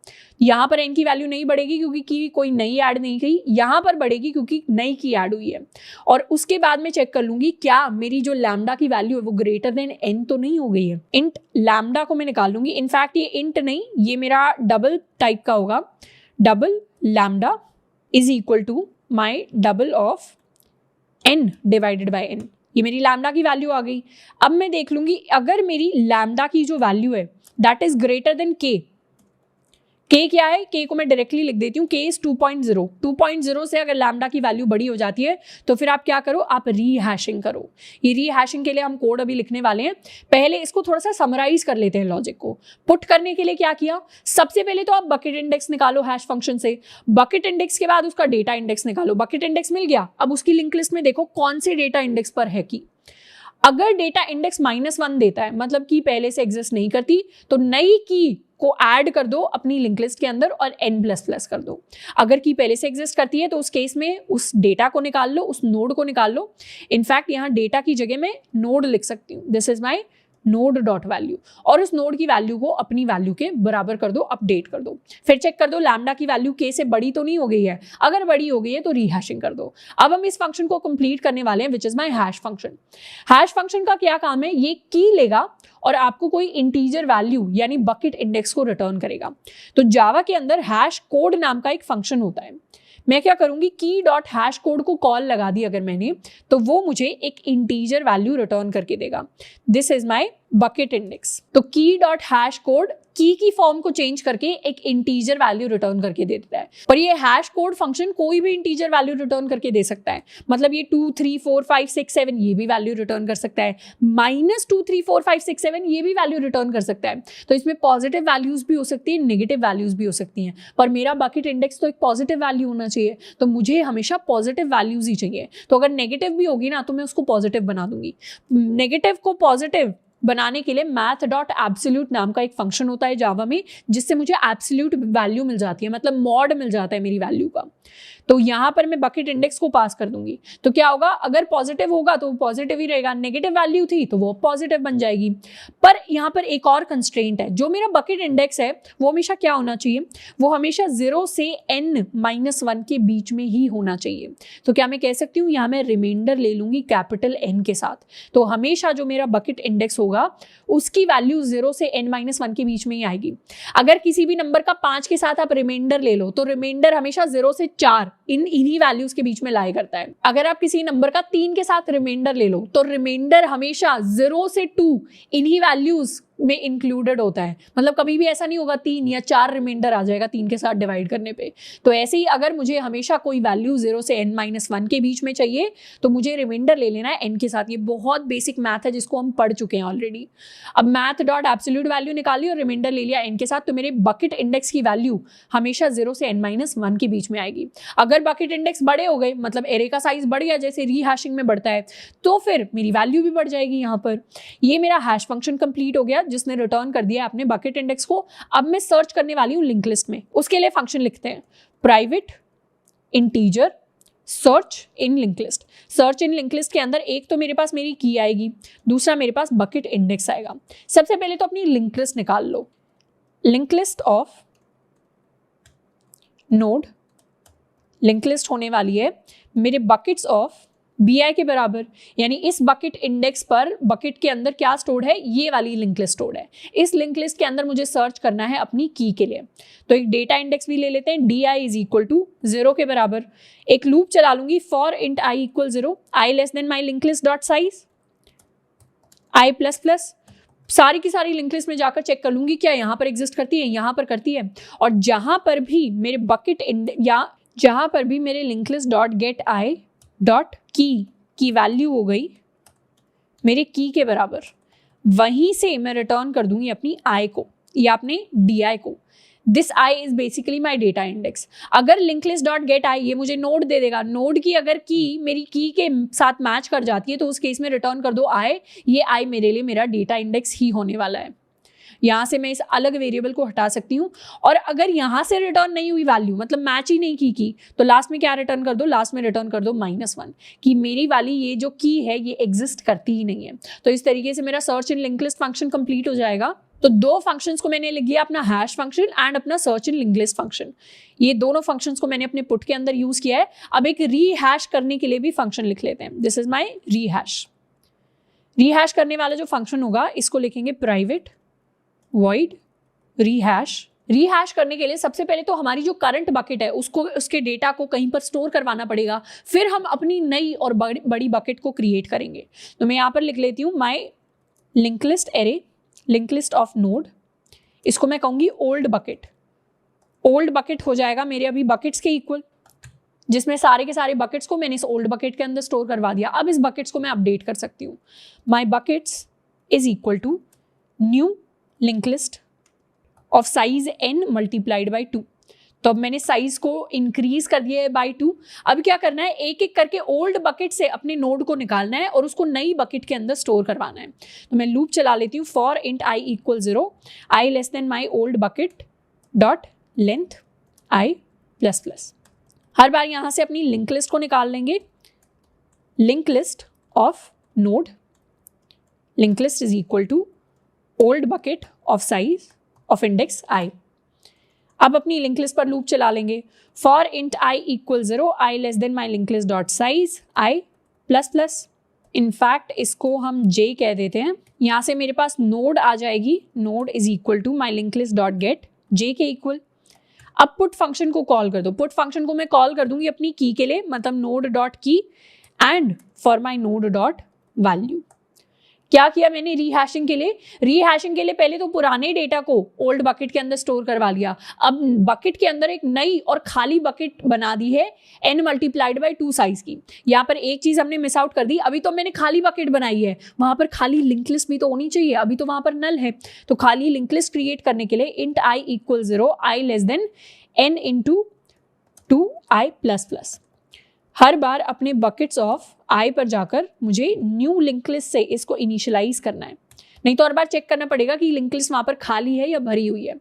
यहाँ पर n की वैल्यू नहीं बढ़ेगी क्योंकि की कोई नई ऐड नहीं की, यहाँ पर बढ़ेगी क्योंकि नई की ऐड हुई है। और उसके बाद में चेक कर लूंगी क्या मेरी जो लैम्डा की वैल्यू है वो ग्रेटर देन n तो नहीं हो गई है। इंट लैम्डा को मैं निकाल लूंगी। इनफैक्ट ये इंट नहीं, ये मेरा डबल टाइप का होगा। Double lambda is equal to my double of n divided by n। ये मेरी लैम्डा की वैल्यू आ गई। अब मैं देख लूंगी अगर मेरी लैम्डा की जो वैल्यू है that is greater than k। k क्या है, k को मैं डायरेक्टली लिख देती हूँ, k इज 2.0। 2.0 से अगर लैम्डा की वैल्यू बड़ी हो जाती है तो फिर आप क्या करो, आप रीहैशिंग करो। ये रीहैशिंग के लिए हम कोड अभी लिखने वाले हैं। पहले इसको थोड़ा सा समराइज कर लेते हैं लॉजिक को। पुट करने के लिए क्या किया, सबसे पहले तो आप बकेट इंडेक्स निकालो हैश फंक्शन से। बकेट इंडेक्स के बाद उसका डेटा इंडेक्स निकालो। बकेट इंडेक्स मिल गया, अब उसकी लिंक लिस्ट में देखो कौन से डेटा इंडेक्स पर है की। अगर डेटा इंडेक्स -1 देता है मतलब की पहले से एग्जिस्ट नहीं करती, तो नई की को ऐड कर दो अपनी लिंक लिस्ट के अंदर और n++ कर दो। अगर की पहले से एग्जिस्ट करती है तो उस केस में उस डेटा को निकाल लो, उस नोड को निकाल लो। इनफैक्ट यहाँ डेटा की जगह में नोड लिख सकती हूँ, this is my node dot value. और उस नोड की वैल्यू को अपनी वैल्यू के बराबर कर दो, अपडेट कर दो। फिर चेक कर दो लैम्डा की वैल्यू k से बड़ी तो नहीं हो गई है। अगर बड़ी हो गई है तो रीहैशिंग कर दो। अब हम इस फंक्शन को कंप्लीट करने वाले हैं which is my hash function. Hash function का क्या काम है, ये की लेगा और आपको कोई इंटीजर वैल्यू यानी बकेट इंडेक्स को रिटर्न करेगा। तो जावा के अंदर हैश कोड नाम का एक फंक्शन होता है। मैं क्या करूंगी, की डॉट हैश कोड को कॉल लगा दी अगर मैंने, तो वो मुझे एक इंटीजर वैल्यू रिटर्न करके देगा। This is my bucket index. तो की डॉट हैश कोड की फॉर्म को चेंज करके एक इंटीजर वैल्यू रिटर्न करके दे देता है। पर ये हैश कोड फंक्शन कोई भी इंटीजर वैल्यू रिटर्न करके दे सकता है। मतलब ये 2 3 4 5 6 7 ये भी वैल्यू रिटर्न कर सकता है, -2 3 4 5 6 7 ये भी वैल्यू रिटर्न कर सकता है। तो इसमें पॉजिटिव वैल्यूज भी हो सकती है, नेगेटिव वैल्यूज भी हो सकती हैं। पर मेरा बकेट इंडेक्स तो एक पॉजिटिव वैल्यू होना चाहिए, तो मुझे हमेशा पॉजिटिव वैल्यूज ही चाहिए। तो अगर नेगेटिव भी होगी ना तो मैं उसको पॉजिटिव बना दूंगी। नेगेटिव को पॉजिटिव बनाने के लिए मैथ डॉट एब्सोल्यूट नाम का एक फंक्शन होता है जावा में, जिससे मुझे एब्सोल्यूट वैल्यू मिल जाती है, मतलब मॉड मिल जाता है मेरी वैल्यू का। तो यहाँ पर मैं बकेट इंडेक्स को पास कर दूंगी। तो क्या होगा, अगर पॉजिटिव होगा तो वो पॉजिटिव ही रहेगा, नेगेटिव वैल्यू थी तो वो पॉजिटिव बन जाएगी। पर यहाँ पर एक और कंस्ट्रेंट है, जो मेरा बकेट इंडेक्स है वो हमेशा क्या होना चाहिए, वो हमेशा 0 से n-1 के बीच में ही होना चाहिए। तो क्या मैं कह सकती हूँ, यहाँ मैं रिमाइंडर ले लूंगी कैपिटल N के साथ। तो हमेशा जो मेरा बकेट इंडेक्स होगा उसकी वैल्यू 0 से n-1 के बीच में ही आएगी। अगर किसी भी नंबर का 5 के साथ आप रिमाइंडर ले लो तो रिमाइंडर हमेशा 0 से 4 इन्हीं वैल्यूज के बीच में लाई करता है। अगर आप किसी नंबर का 3 के साथ रिमाइंडर ले लो तो रिमाइंडर हमेशा 0 से 2 इन्हीं वैल्यूज में इंक्लूडेड होता है। मतलब कभी भी ऐसा नहीं होगा 3 या 4 रिमाइंडर आ जाएगा 3 के साथ डिवाइड करने पे। तो ऐसे ही अगर मुझे हमेशा कोई वैल्यू 0 से n-1 के बीच में चाहिए तो मुझे रिमाइंडर ले लेना है n के साथ। ये बहुत बेसिक मैथ है जिसको हम पढ़ चुके हैं ऑलरेडी। अब मैथ डॉट एब्सोल्यूट वैल्यू निकाली और रिमाइंडर ले लिया n के साथ, तो मेरे बकेट इंडेक्स की वैल्यू हमेशा 0 से n-1 के बीच में आएगी। अगर बकेट इंडेक्स बड़े हो गए, मतलब एरे का साइज बढ़ गया जैसे रीहैशिंग में बढ़ता है, तो फिर मेरी वैल्यू भी बढ़ जाएगी। यहाँ पर ये मेरा हैश फंक्शन कंप्लीट हो गया जिसने रिटर्न कर दिया अपने बकेट इंडेक्स को। अब मैं सर्च करने वाली हूँ लिंक लिस्ट में। उसके लिए फंक्शन लिखते हैं private integer search in link list. Search in link list के अंदर एक तो मेरे पास मेरी की आएगी, दूसरा मेरे पास बकेट इंडेक्स आएगा। सबसे पहले तो अपनी लिंक लिस्ट निकाल लो। Link list of node, link list होने वाली है मेरे बकेट्स ऑफ bi के बराबर, यानी इस बकेट इंडेक्स पर बकेट के अंदर क्या स्टोर्ड है, ये वाली लिंक लिस्ट स्टोर्ड है। इस लिंक लिस्ट के अंदर मुझे सर्च करना है अपनी की के लिए। तो एक डेटा इंडेक्स भी ले लेते हैं, di इज इक्वल टू 0 के बराबर। एक लूप चला लूंगी for int i equal 0, i less than my link list dot size i plus plus. सारी की सारी लिंक लिस्ट में जाकर चेक कर लूंगी क्या यहाँ पर एग्जिस्ट करती है, यहाँ पर करती है। और जहां पर भी मेरे बकेट या जहां पर भी मेरे link list dot get I dot की वैल्यू हो गई मेरे की के बराबर, वहीं से मैं रिटर्न कर दूंगी अपनी आई को या अपने di को। This I is basically my data index. अगर लिंक लिस्ट डॉट गेट आई ये मुझे नोड दे देगा, नोड की अगर की मेरी की के साथ मैच कर जाती है तो उस केस में रिटर्न कर दो आई। ये आई मेरे लिए मेरा डेटा इंडेक्स ही होने वाला है। यहाँ से मैं इस अलग वेरिएबल को हटा सकती हूँ। और अगर यहाँ से रिटर्न नहीं हुई वैल्यू, मतलब मैच ही नहीं की तो लास्ट में क्या रिटर्न कर दो, लास्ट में रिटर्न कर दो -1 कि मेरी वाली ये जो की है ये एग्जिस्ट करती ही नहीं है। तो इस तरीके से मेरा search in link list function complete हो जाएगा। तो दो फंक्शंस को मैंने लिख दिया, अपना हैश फंक्शन एंड अपना search in link list function. ये दोनों फंक्शंस को मैंने अपने पुट के अंदर यूज किया है। अब एक रीहैश करने के लिए भी फंक्शन लिख लेते हैं। This is my rehash. Rehash करने वाला जो फंक्शन होगा इसको लिखेंगे प्राइवेट वॉइड रीहैश। रीहैश करने के लिए सबसे पहले तो हमारी जो करंट बकेट है उसको, उसके डेटा को कहीं पर स्टोर करवाना पड़ेगा, फिर हम अपनी नई और बड़ी बकेट को क्रिएट करेंगे। तो मैं यहाँ पर लिख लेती हूँ माई link list array, link list of node, इसको मैं कहूंगी ओल्ड बकेट। ओल्ड बकेट हो जाएगा मेरे अभी बकेट्स के इक्वल, जिसमें सारे के सारे बकेट्स को मैंने इस ओल्ड बकेट के अंदर स्टोर करवा दिया। अब इस बकेट्स को मैं अपडेट कर सकती हूँ। My buckets is equal to new link list of size n multiplied by 2। तो अब मैंने साइज को इंक्रीज कर दिया है बाई 2। अब क्या करना है, एक एक करके ओल्ड बकेट से अपने नोड को निकालना है और उसको नई बकेट के अंदर स्टोर करवाना है। तो मैं लूप चला लेती हूँ, for int i equal 0, i less than my old bucket dot length i plus plus. हर बार यहाँ से अपनी लिंक लिस्ट को निकाल लेंगे। Link list of node, link list is equal to old bucket of size of index i। अब अपनी लिंक लिस्ट पर लूप चला लेंगे, for int i equal 0, i less than my link list dot size i plus plus. In fact इसको हम j कह देते हैं। यहाँ से मेरे पास नोड आ जाएगी, node is equal to my link list dot get j के इक्वल। अब पुट फंक्शन को कॉल कर दो। पुट फंक्शन को मैं कॉल कर दूंगी अपनी की के लिए, मतलब नोड डॉट की and for my node dot value. क्या किया मैंने रीहैशिंग के लिए? रीहैशिंग के लिए पहले तो पुराने डेटा को ओल्ड बकेट के अंदर स्टोर करवा लिया। अब बकेट के अंदर एक नई और खाली बकेट बना दी है n मल्टीप्लाइड बाई 2 साइज की। यहाँ पर एक चीज हमने मिस आउट कर दी, अभी तो मैंने खाली बकेट बनाई है, वहां पर खाली लिंक लिस्ट भी तो होनी चाहिए, अभी तो वहां पर नल है। तो खाली लिंक लिस्ट क्रिएट करने के लिए int i equal 0, i less than n into 2i plus plus. हर बार अपने बकेट्स ऑफ i पर जाकर मुझे न्यू लिंक लिस्ट से इसको इनिशियलाइज करना है, नहीं तो हर बार चेक करना पड़ेगा कि लिंक लिस्ट वहां पर खाली है या भरी हुई है।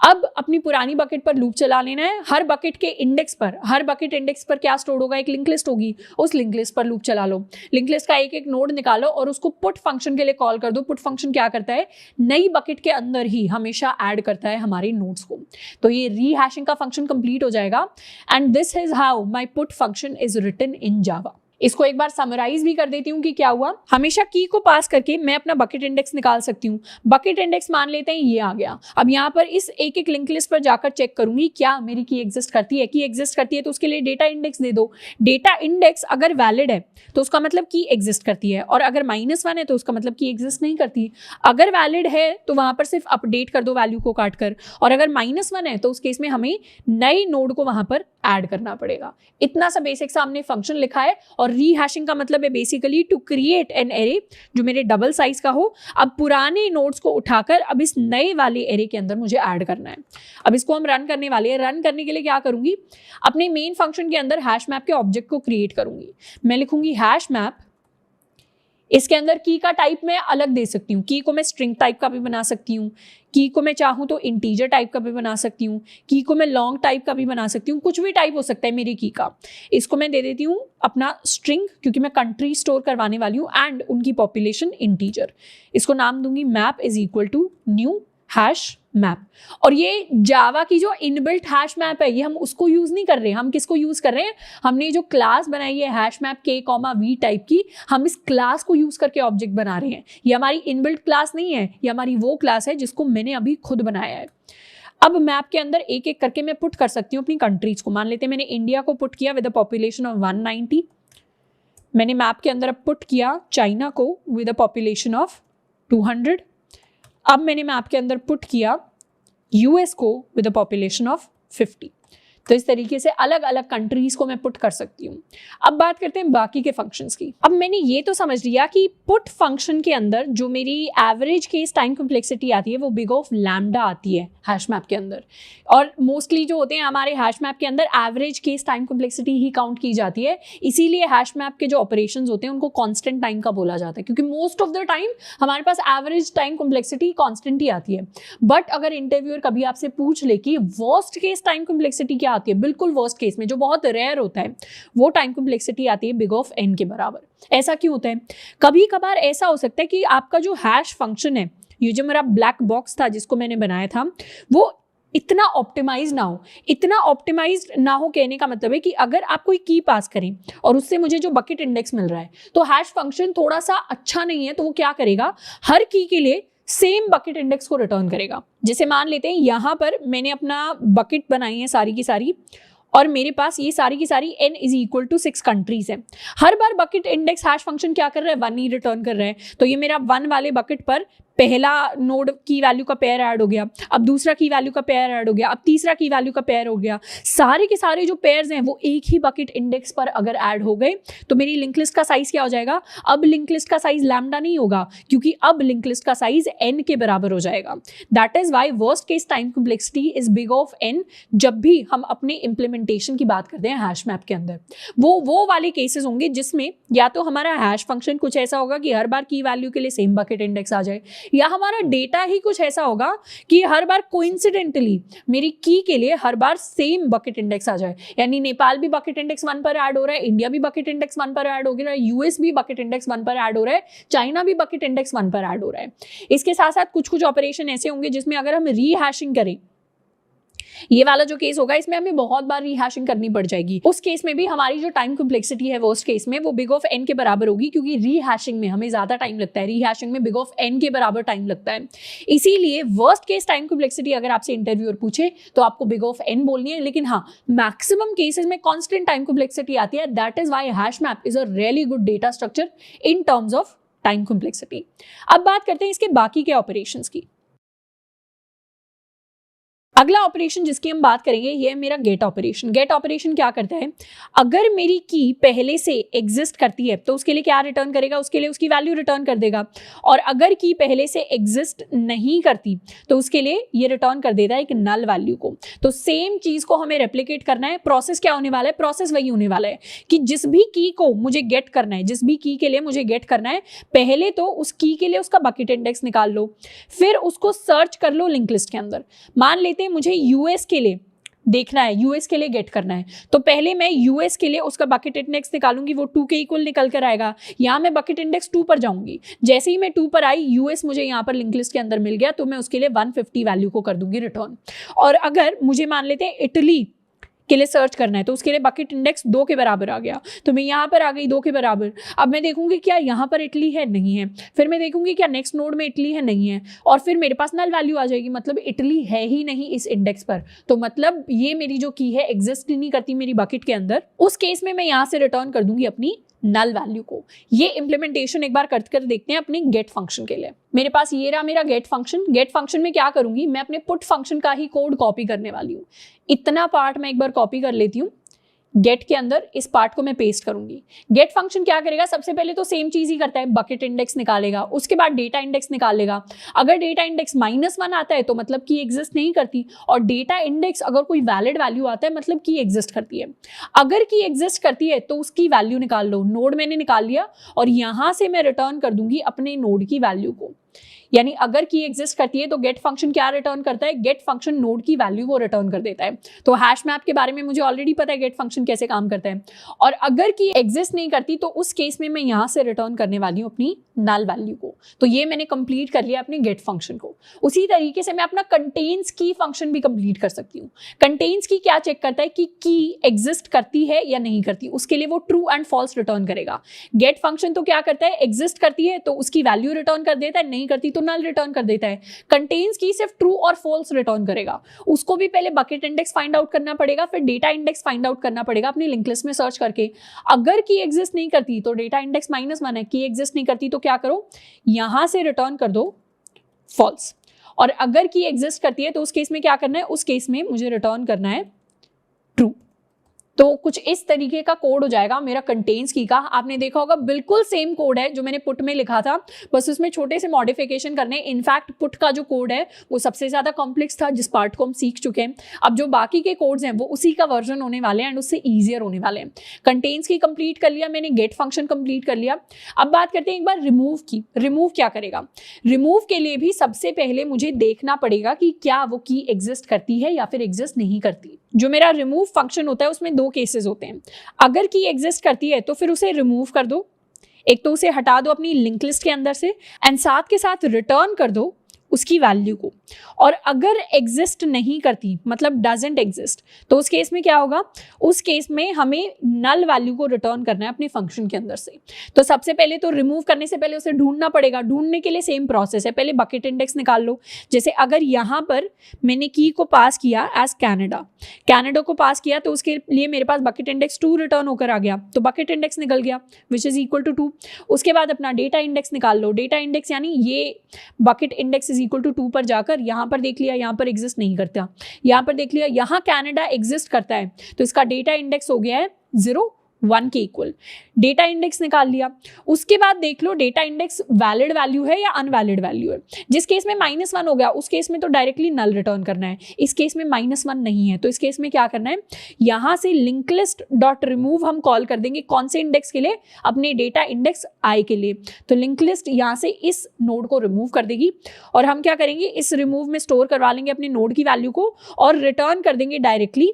अब अपनी पुरानी बकेट पर लूप चला लेना है। हर बकेट के इंडेक्स पर, हर बकेट इंडेक्स पर क्या स्टोर होगा, एक लिंक लिस्ट होगी, उस लिंक लिस्ट पर लूप चला लो। लिंक लिस्ट का एक एक नोड निकालो और उसको पुट फंक्शन के लिए कॉल कर दो। पुट फंक्शन क्या करता है, नई बकेट के अंदर ही हमेशा ऐड करता है हमारे नोड्स को। तो ये रीहैशिंग का फंक्शन कंप्लीट हो जाएगा। And this is how my put function is written in Java. इसको एक बार समराइज भी कर देती हूँ कि क्या हुआ। हमेशा की को पास करके मैं अपना बकेट इंडेक्स निकाल सकती हूँ। बकेट इंडेक्स मान लेते हैं ये आ गया। अब यहाँ पर इस एक एक लिंक लिस्ट पर जाकर चेक करूंगी क्या मेरी की एग्जिस्ट करती है। की एग्जिस्ट करती है तो उसके लिए डेटा इंडेक्स दे दो। डेटा इंडेक्स अगर वैलिड है तो उसका मतलब की एग्जिस्ट करती है, और अगर -1 है तो उसका मतलब की एग्जिस्ट नहीं करती। अगर वैलिड है तो वहां पर सिर्फ अपडेट कर दो वैल्यू को काट कर, और अगर -1 है तो उस केस में हमें नए नोड को वहां पर ऐड करना पड़ेगा। इतना सा बेसिक सा हमने फंक्शन लिखा है। और रीहैशिंग का मतलब है basically to create an array जो मेरे डबल साइज का हो। अब पुराने नोड्स को उठाकर अब इस नए वाले एरे के अंदर मुझे ऐड करना है। अब इसको हम रन करने वाले हैं। रन करने के लिए क्या करूंगी, अपने मेन फंक्शन के अंदर हैश मैप के ऑब्जेक्ट को क्रिएट करूंगी। मैं लिखूंगी हैश मैप। इसके अंदर की का टाइप मैं अलग दे सकती हूँ। की को मैं स्ट्रिंग टाइप का भी बना सकती हूँ, की को मैं चाहूँ तो इंटीजर टाइप का भी बना सकती हूँ, की को मैं लॉन्ग टाइप का भी बना सकती हूँ, कुछ भी टाइप हो सकता है मेरी की का। इसको मैं दे देती हूँ अपना स्ट्रिंग, क्योंकि मैं कंट्री स्टोर करवाने वाली हूँ, एंड उनकी पॉपुलेशन इंटीजर। इसको नाम दूंगी map is equal to new hash map. और ये जावा की जो इनबिल्ट हैश मैप है ये हम उसको यूज नहीं कर रहे हैं। हम किसको यूज कर रहे हैं, हमने जो क्लास बनाई है hash map k, v type की, हम इस क्लास को यूज करके ऑब्जेक्ट बना रहे हैं। ये हमारी इनबिल्ट क्लास नहीं है, ये हमारी वो क्लास है जिसको मैंने अभी खुद बनाया है। अब मैप के अंदर एक एक करके मैं पुट कर सकती हूँ अपनी कंट्रीज को। मान लेते हैं मैंने इंडिया को पुट किया विद अ पॉपुलेशन ऑफ 190। मैंने मैप के अंदर अब पुट किया चाइना को विद अ पॉपुलेशन ऑफ 200। अब मैंने मैप के अंदर पुट किया यूएस को विद अ पॉपुलेशन ऑफ 50। तो इस तरीके से अलग अलग कंट्रीज को मैं पुट कर सकती हूँ। अब बात करते हैं बाकी के फंक्शंस की। अब मैंने ये तो समझ लिया कि पुट फंक्शन के अंदर जो मेरी एवरेज केस टाइम कॉम्प्लेक्सिटी आती है वो बिग ऑफ लैम्डा आती है हैश मैप के अंदर, और मोस्टली जो होते हैं हमारे हैश मैप के अंदर एवरेज केस टाइम कॉम्प्लेक्सिटी ही काउंट की जाती है। इसीलिए हैश मैप के जो ऑपरेशंस होते हैं उनको कांस्टेंट टाइम का बोला जाता है, क्योंकि मोस्ट ऑफ द टाइम हमारे पास एवरेज टाइम कॉम्प्लेक्सिटी कांस्टेंट ही आती है। बट अगर इंटरव्यूअर कभी आपसे पूछ ले कि वर्स्ट केस टाइम कॉम्प्लेक्सिटी क्या आती है, बिल्कुल वर्स्ट केस में जो बहुत रेयर होता है, वो टाइम कॉम्प्लेक्सिटी आती है बिग ऑफ एन के बराबर। ऐसा क्यों होता है? कभी कभार ऐसा हो सकता है कि आपका जो हैश फंक्शन है, ये जो मेरा ब्लैक बॉक्स था जिसको मैंने बनाया था, वो इतना ऑप्टिमाइज ना हो। इतना ऑप्टिमाइज ना हो कहने का मतलब है कि अगर आप कोई की पास करें और उससे मुझे जो बकेट इंडेक्स मिल रहा है, तो हैश फंक्शन थोड़ा सा अच्छा नहीं है, तो वो क्या करेगा, हर की के लिए सेम बकेट इंडेक्स को रिटर्न करेगा। जैसे मान लेते हैं यहां पर मैंने अपना बकेट बनाई है सारी की सारी, और मेरे पास ये सारी की सारी n is equal to 6 countries है। हर बार बकेट इंडेक्स हैश फंक्शन क्या कर रहा है, 1 ही रिटर्न कर रहा है। तो ये मेरा 1 वाले बकेट पर पहला नोड की वैल्यू का पेयर ऐड हो गया, अब दूसरा की वैल्यू का पेयर ऐड हो गया, अब तीसरा की वैल्यू का पेयर हो गया। सारे के सारे जो पेयर्स हैं वो एक ही बकेट इंडेक्स पर अगर ऐड हो गए तो मेरी लिंक लिस्ट का साइज क्या हो जाएगा, अब लिंक लिस्ट का साइज लैम्डा नहीं होगा, क्योंकि अब लिंक लिस्ट का साइज n के बराबर हो जाएगा। That is why worst case time complexity is big of n जब भी हम अपने इंप्लीमेंटेशन की बात करते हैं हैश मैप के अंदर। वो वाले केसेस होंगे जिसमें या तो हमारा हैश फंक्शन कुछ ऐसा होगा कि हर बार की वैल्यू के लिए सेम बकेट इंडेक्स आ जाए, या हमारा डेटा ही कुछ ऐसा होगा कि हर बार कोइंसिडेंटली मेरी की के लिए हर बार सेम बकेट इंडेक्स आ जाए। यानी नेपाल भी बकेट इंडेक्स 1 पर ऐड हो रहा है, इंडिया भी बकेट इंडेक्स 1 पर ऐड हो रहा है, यूएस भी बकेट इंडेक्स 1 पर ऐड हो रहा है, चाइना भी बकेट इंडेक्स 1 पर ऐड हो रहा है। इसके साथ साथ कुछ कुछ ऑपरेशन ऐसे होंगे जिसमें अगर हम रीहैशिंग करें, ये वाला जो केस होगा इसमें हमें बहुत बार रीहैशिंग करनी पड़ जाएगी। उस केस में भी हमारी जो टाइम कॉम्प्लेक्सिटी है वर्स्ट केस में वो बिग ऑफ n के बराबर होगी, क्योंकि रीहैशिंग में हमें ज्यादा टाइम लगता है। रीहैशिंग में बिग ऑफ n के बराबर टाइम लगता है। इसीलिए वर्स्ट केस टाइम कॉम्प्लेक्सिटी अगर आपसे इंटरव्यूअर पूछे तो आपको बिग ऑफ n बोलनी है, लेकिन हाँ मैक्सिमम केसेस में कांस्टेंट टाइम कॉम्प्लेक्सिटी आती है। That is why hash map is a really good data structure in terms of time complexity. अब बात करते हैं इसके बाकी के ऑपरेशंस की। अगला ऑपरेशन जिसकी हम बात करेंगे ये है मेरा गेट ऑपरेशन। गेट ऑपरेशन क्या करता है, अगर मेरी की पहले से एग्जिस्ट करती है तो उसके लिए क्या रिटर्न करेगा, उसके लिए उसकी वैल्यू रिटर्न कर देगा। और अगर की पहले से एग्जिस्ट नहीं करती तो उसके लिए ये रिटर्न कर देता है एक नल वैल्यू को। तो सेम चीज को हमें रेप्लिकेट करना है। प्रोसेस क्या होने वाला है, प्रोसेस वही होने वाला है कि जिस भी की को मुझे गेट करना है, जिस भी की के लिए मुझे गेट करना है, पहले तो उस की के लिए उसका बकेट इंडेक्स निकाल लो, फिर उसको सर्च कर लो लिंक लिस्ट के अंदर। मान लेते मुझे यूएस के लिए देखना है, यूएस के लिए गेट करना है, तो पहले मैं यूएस के लिए उसका बकेट इंडेक्स निकालूंगी, वो 2 के इक्वल निकल कर आएगा। यहां मैं बकेट इंडेक्स 2 पर जाऊंगी, जैसे ही मैं 2 पर आई यूएस मुझे यहां पर लिंक लिस्ट के अंदर मिल गया, तो मैं उसके लिए 150 वैल्यू को कर दूंगी रिटर्न। और अगर मुझे मान लेते हैं इटली के लिए सर्च करना है तो उसके लिए बकेट इंडेक्स 2 के बराबर आ गया, तो मैं यहाँ पर आ गई 2 के बराबर। अब मैं देखूंगी क्या यहाँ पर इटली है, नहीं है, फिर मैं देखूंगी क्या नेक्स्ट नोड में इटली है, नहीं है, और फिर मेरे पास नल वैल्यू आ जाएगी, मतलब इटली है ही नहीं इस इंडेक्स पर, तो मतलब ये मेरी जो की है एग्जिस्ट नहीं करती मेरी बकेट के अंदर। उस केस में मैं यहाँ से रिटर्न कर दूंगी अपनी नल वैल्यू को। ये इंप्लीमेंटेशन एक बार कर देखते हैं अपने गेट फंक्शन के लिए। मेरे पास ये रहा मेरा गेट फंक्शन। गेट फंक्शन में क्या करूंगी, मैं अपने पुट फंक्शन का ही कोड कॉपी करने वाली हूँ। इतना पार्ट मैं एक बार कॉपी कर लेती हूँ गेट के अंदर, इस पार्ट को मैं पेस्ट करूंगी। गेट फंक्शन क्या करेगा, सबसे पहले तो सेम चीज ही करता है, बकेट इंडेक्स निकालेगा, उसके बाद डेटा इंडेक्स निकाल लेगा। अगर डेटा इंडेक्स -1 आता है तो मतलब की एग्जिस्ट नहीं करती, और डेटा इंडेक्स अगर कोई वैलिड वैल्यू आता है मतलब की एग्जिस्ट करती है। अगर की एग्जिस्ट करती है तो उसकी वैल्यू निकाल लो। नोड मैंने निकाल लिया और यहां से मैं रिटर्न कर दूंगी अपने नोड की वैल्यू को। यानी अगर की एग्जिस्ट करती है तो गेट फंक्शन क्या रिटर्न करता है, गेट फंक्शन नोड की वैल्यू को रिटर्न कर देता है। तो हैश मैप के बारे में मुझे ऑलरेडी पता है गेट फंक्शन कैसे काम करता है। और अगर की एग्जिस्ट नहीं करती तो उस केस में मैं यहां से रिटर्न करने वाली हूं अपनी नल वैल्यू को। तो ये मैंने कंप्लीट कर लिया अपने गेट फंक्शन को। उसी तरीके से मैं अपना कंटेन्स की फंक्शन भी कंप्लीट कर सकती हूँ। कंटेन्स की क्या चेक करता है कि की एग्जिस्ट करती है या नहीं करती, उसके लिए वो ट्रू एंड फॉल्स रिटर्न करेगा। गेट फंक्शन तो क्या करता है, एग्जिस्ट करती है तो उसकी वैल्यू रिटर्न कर देता है, नहीं करती तो नल रिटर्न कर देता है। कंटेन्स की सिर्फ ट्रू और फॉल्स रिटर्न करेगा। उसको भी पहले बकेट इंडेक्स फाइंड आउट करना पड़ेगा, फिर डेटा इंडेक्स फाइंड आउट करना पड़ेगा अपनी लिंक लिस्ट में सर्च करके। अगर की एग्जिस्ट नहीं करती तो डेटा इंडेक्स -1 है, की एग्जिस्ट नहीं करती तो क्या करो, यहां से रिटर्न कर दो फॉल्स। और अगर की एग्जिस्ट करती है तो उस केस में क्या करना है, उस केस में मुझे रिटर्न करना है ट्रू। तो कुछ इस तरीके का कोड हो जाएगा मेरा कंटेन्स की का। आपने देखा होगा बिल्कुल सेम कोड है जो मैंने पुट में लिखा था, बस उसमें छोटे से मॉडिफिकेशन करने। इनफैक्ट पुट का जो कोड है वो सबसे ज्यादा कॉम्प्लेक्स था, जिस पार्ट को हम सीख चुके हैं। अब जो बाकी के कोड्स हैं वो उसी का वर्जन होने वाले हैं एंड उससे ईजियर होने वाले हैं। कंटेन्स की कंप्लीट कर लिया मैंने, गेट फंक्शन कंप्लीट कर लिया। अब बात करते हैं एक बार रिमूव की। रिमूव क्या करेगा? रिमूव के लिए भी सबसे पहले मुझे देखना पड़ेगा कि क्या वो की एग्जिस्ट करती है या फिर एग्जिस्ट नहीं करती। जो मेरा रिमूव फंक्शन होता है उसमें दो केसेस होते हैं। अगर की एग्जिस्ट करती है तो फिर उसे रिमूव कर दो, एक तो उसे हटा दो अपनी लिंक लिस्ट के अंदर से, एंड साथ के साथ रिटर्न कर दो उसकी वैल्यू को। और अगर एग्जिस्ट नहीं करती, मतलब डजंट एग्जिस्ट, तो उस केस में क्या होगा? उस केस में हमें नल वैल्यू को रिटर्न करना है अपने फंक्शन के अंदर से। तो सबसे पहले तो रिमूव करने से पहले उसे ढूंढना पड़ेगा। ढूंढने के लिए सेम प्रोसेस है, पहले बकेट इंडेक्स निकाल लो। जैसे अगर यहाँ पर मैंने की को पास किया एज कैनेडा को पास किया, तो उसके लिए मेरे पास बकेट इंडेक्स 2 रिटर्न होकर आ गया, तो बकेट इंडेक्स निकल गया विच इज इक्वल टू 2। उसके बाद अपना डेटा इंडेक्स निकाल लो। डेटा इंडेक्स यानी ये bucket index is equal to 2 पर जाकर यहाँ पर देख लिया, यहाँ पर एग्जिस्ट नहीं करता, यहाँ पर देख लिया यहाँ कैनेडा एग्जिस्ट करता है, तो इसका डेटा इंडेक्स हो गया है 0 1 के इक्वल। डेटा इंडेक्स निकाल लिया। उसके बाद देख लो डेटा इंडेक्स वैलिड वैल्यू है या अनवैलिड वैल्यू है। जिस केस में -1 हो गया उस केस में तो डायरेक्टली नल रिटर्न करना है। इस केस में -1 नहीं है, तो इस केस में क्या करना है? यहां से लिंक लिस्ट डॉट रिमूव हम कॉल कर देंगे। कौन से इंडेक्स के लिए? अपने डेटा इंडेक्स आई के लिए। तो लिंक लिस्ट यहां से इस नोड को रिमूव कर देगी और हम क्या करेंगे? इस रिमूव में स्टोर करवा लेंगे अपने नोड की वैल्यू को और रिटर्न कर देंगे डायरेक्टली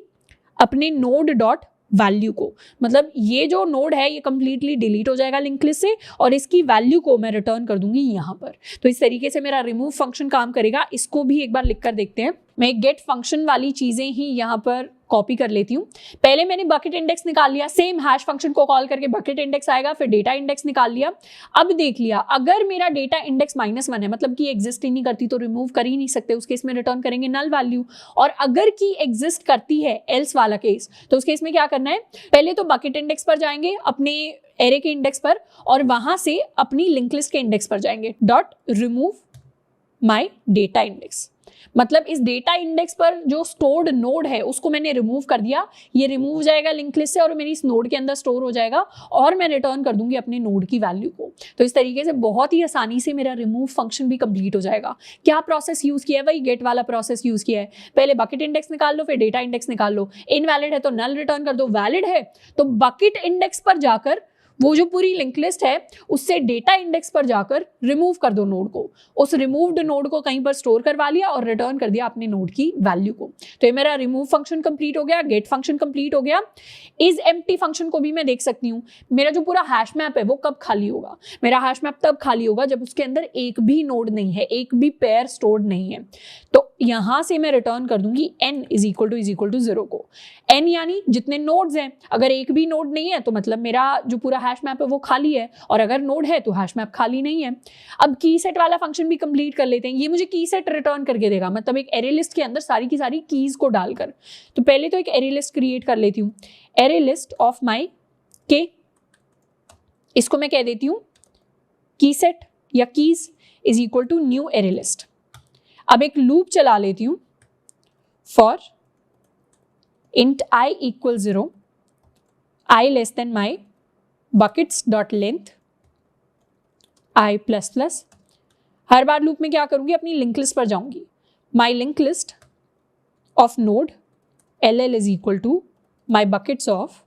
अपने नोड डॉट वैल्यू को। मतलब ये जो नोड है ये कंप्लीटली डिलीट हो जाएगा लिंक लिस्ट से और इसकी वैल्यू को मैं रिटर्न कर दूंगी यहाँ पर। तो इस तरीके से मेरा रिमूव फंक्शन काम करेगा। इसको भी एक बार लिख कर देखते हैं। मैं गेट फंक्शन वाली चीजें ही यहाँ पर कॉपी कर लेती हूँ। पहले मैंने बकेट इंडेक्स निकाल लिया, सेम हैश फंक्शन को कॉल करके बकेट इंडेक्स आएगा, फिर डेटा इंडेक्स निकाल लिया। अब देख लिया अगर मेरा डेटा इंडेक्स -1 है, मतलब कि एग्जिस्ट ही नहीं करती, तो रिमूव कर ही नहीं सकते, उस केस में रिटर्न करेंगे नल वैल्यू। और अगर की एग्जिस्ट करती है, एल्स वाला केस, तो उस केस में क्या करना है? पहले तो बकेट इंडेक्स पर जाएंगे अपने एरे के इंडेक्स पर और वहां से अपनी लिंक लिस्ट के इंडेक्स पर जाएंगे, dot remove my data index. मतलब इस डेटा इंडेक्स पर जो स्टोर्ड नोड है उसको मैंने रिमूव कर दिया, ये रिमूव हो जाएगा लिंक लिस्ट से और मेरी इस नोड के अंदर स्टोर हो जाएगा और मैं रिटर्न कर दूंगी अपने नोड की वैल्यू को। तो इस तरीके से बहुत ही आसानी से मेरा रिमूव फंक्शन भी कंप्लीट हो जाएगा। क्या प्रोसेस यूज किया है? वही गेट वाला प्रोसेस यूज किया है। पहले बकेट इंडेक्स निकाल लो, फिर डेटा इंडेक्स निकाल लो। इनवैलिड है तो नल रिटर्न कर दो, वैलिड है तो बकेट इंडेक्स पर जाकर वो जो पूरी लिंक लिस्ट है उससे डेटा इंडेक्स पर जाकर रिमूव कर दो नोड को। उस रिमूव्ड नोड को कहीं पर स्टोर करवा लिया और रिटर्न कर दिया अपने नोड की वैल्यू को। तो ये मेरा रिमूव फंक्शन कंप्लीट हो गया, गेट फंक्शन कंप्लीट हो गया। इज एम्प्टी फंक्शन को भी मैं देख सकती हूँ। मेरा जो पूरा हैश मैप है वो कब खाली होगा? मेरा हैश मैप तब खाली होगा जब उसके अंदर एक भी नोड नहीं है, एक भी पेयर स्टोर्ड नहीं है। तो यहां से मैं रिटर्न कर दूंगी n इज इक्वल टू 0 को। n यानी जितने नोड्स हैं, अगर एक भी नोड नहीं है तो मतलब मेरा जो पूरा हैश मैप है वो खाली है, और अगर नोड है तो हैश मैप खाली नहीं है। अब की सेट वाला फंक्शन भी कंप्लीट कर लेते हैं। ये मुझे की सेट रिटर्न करके देगा, मतलब एक एरे लिस्ट के अंदर सारी की सारी कीज को डालकर। तो पहले तो एक एरे लिस्ट क्रिएट कर लेती हूँ, एरे लिस्ट ऑफ माई के। इसको मैं कह देती हूँ की सेट या keys is equal to new array list. अब एक लूप चला लेती हूं, for int I equal 0, I less than my buckets dot length I plus plus. हर बार लूप में क्या करूंगी? अपनी लिंक लिस्ट पर जाऊंगी। My link list of node LL is equal to my buckets of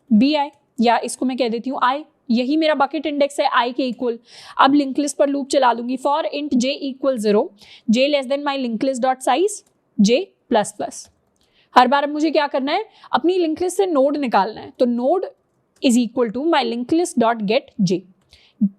BI, या इसको मैं कह देती हूँ I। यही मेरा बकेट इंडेक्स है I के इक्वल। अब लिंक लिस्ट पर लूप चला दूंगी, for int J equal 0, J less than my link list dot size J plus plus. हर बार अब मुझे क्या करना है? अपनी लिंक लिस्ट से नोड निकालना है। तो node is equal to my link list dot get J।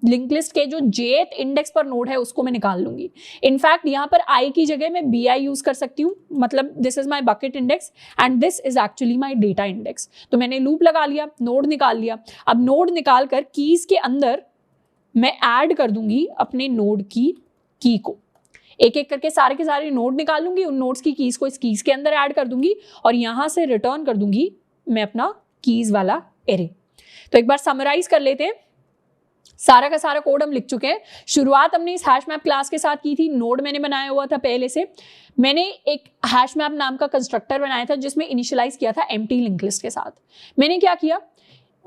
Link list के जो jth इंडेक्स पर नोड है उसको मैं निकाल लूंगी। इनफैक्ट यहाँ पर I की जगह मैं BI यूज कर सकती हूँ, मतलब this is my bucket index and this is actually my data index. तो मैंने लूप लगा लिया, नोड निकाल लिया। अब नोड निकाल कर कीज के अंदर मैं ऐड कर दूंगी अपने नोड की को। एक एक करके सारे के सारे नोड निकाल लूंगी, उन नोड्स की कीज को इस कीज के अंदर ऐड कर दूंगी और यहां से रिटर्न कर दूंगी मैं अपना कीज वाला एरे। तो एक बार समराइज कर लेते हैं। सारा का सारा कोड हम लिख चुके हैं। शुरुआत हमने इस हैश मैप क्लास के साथ की थी, नोड मैंने बनाया हुआ था पहले से। मैंने एक हैश मैप नाम का कंस्ट्रक्टर बनाया था जिसमें इनिशियलाइज किया था एम्प्टी लिंक लिस्ट के साथ। मैंने क्या किया,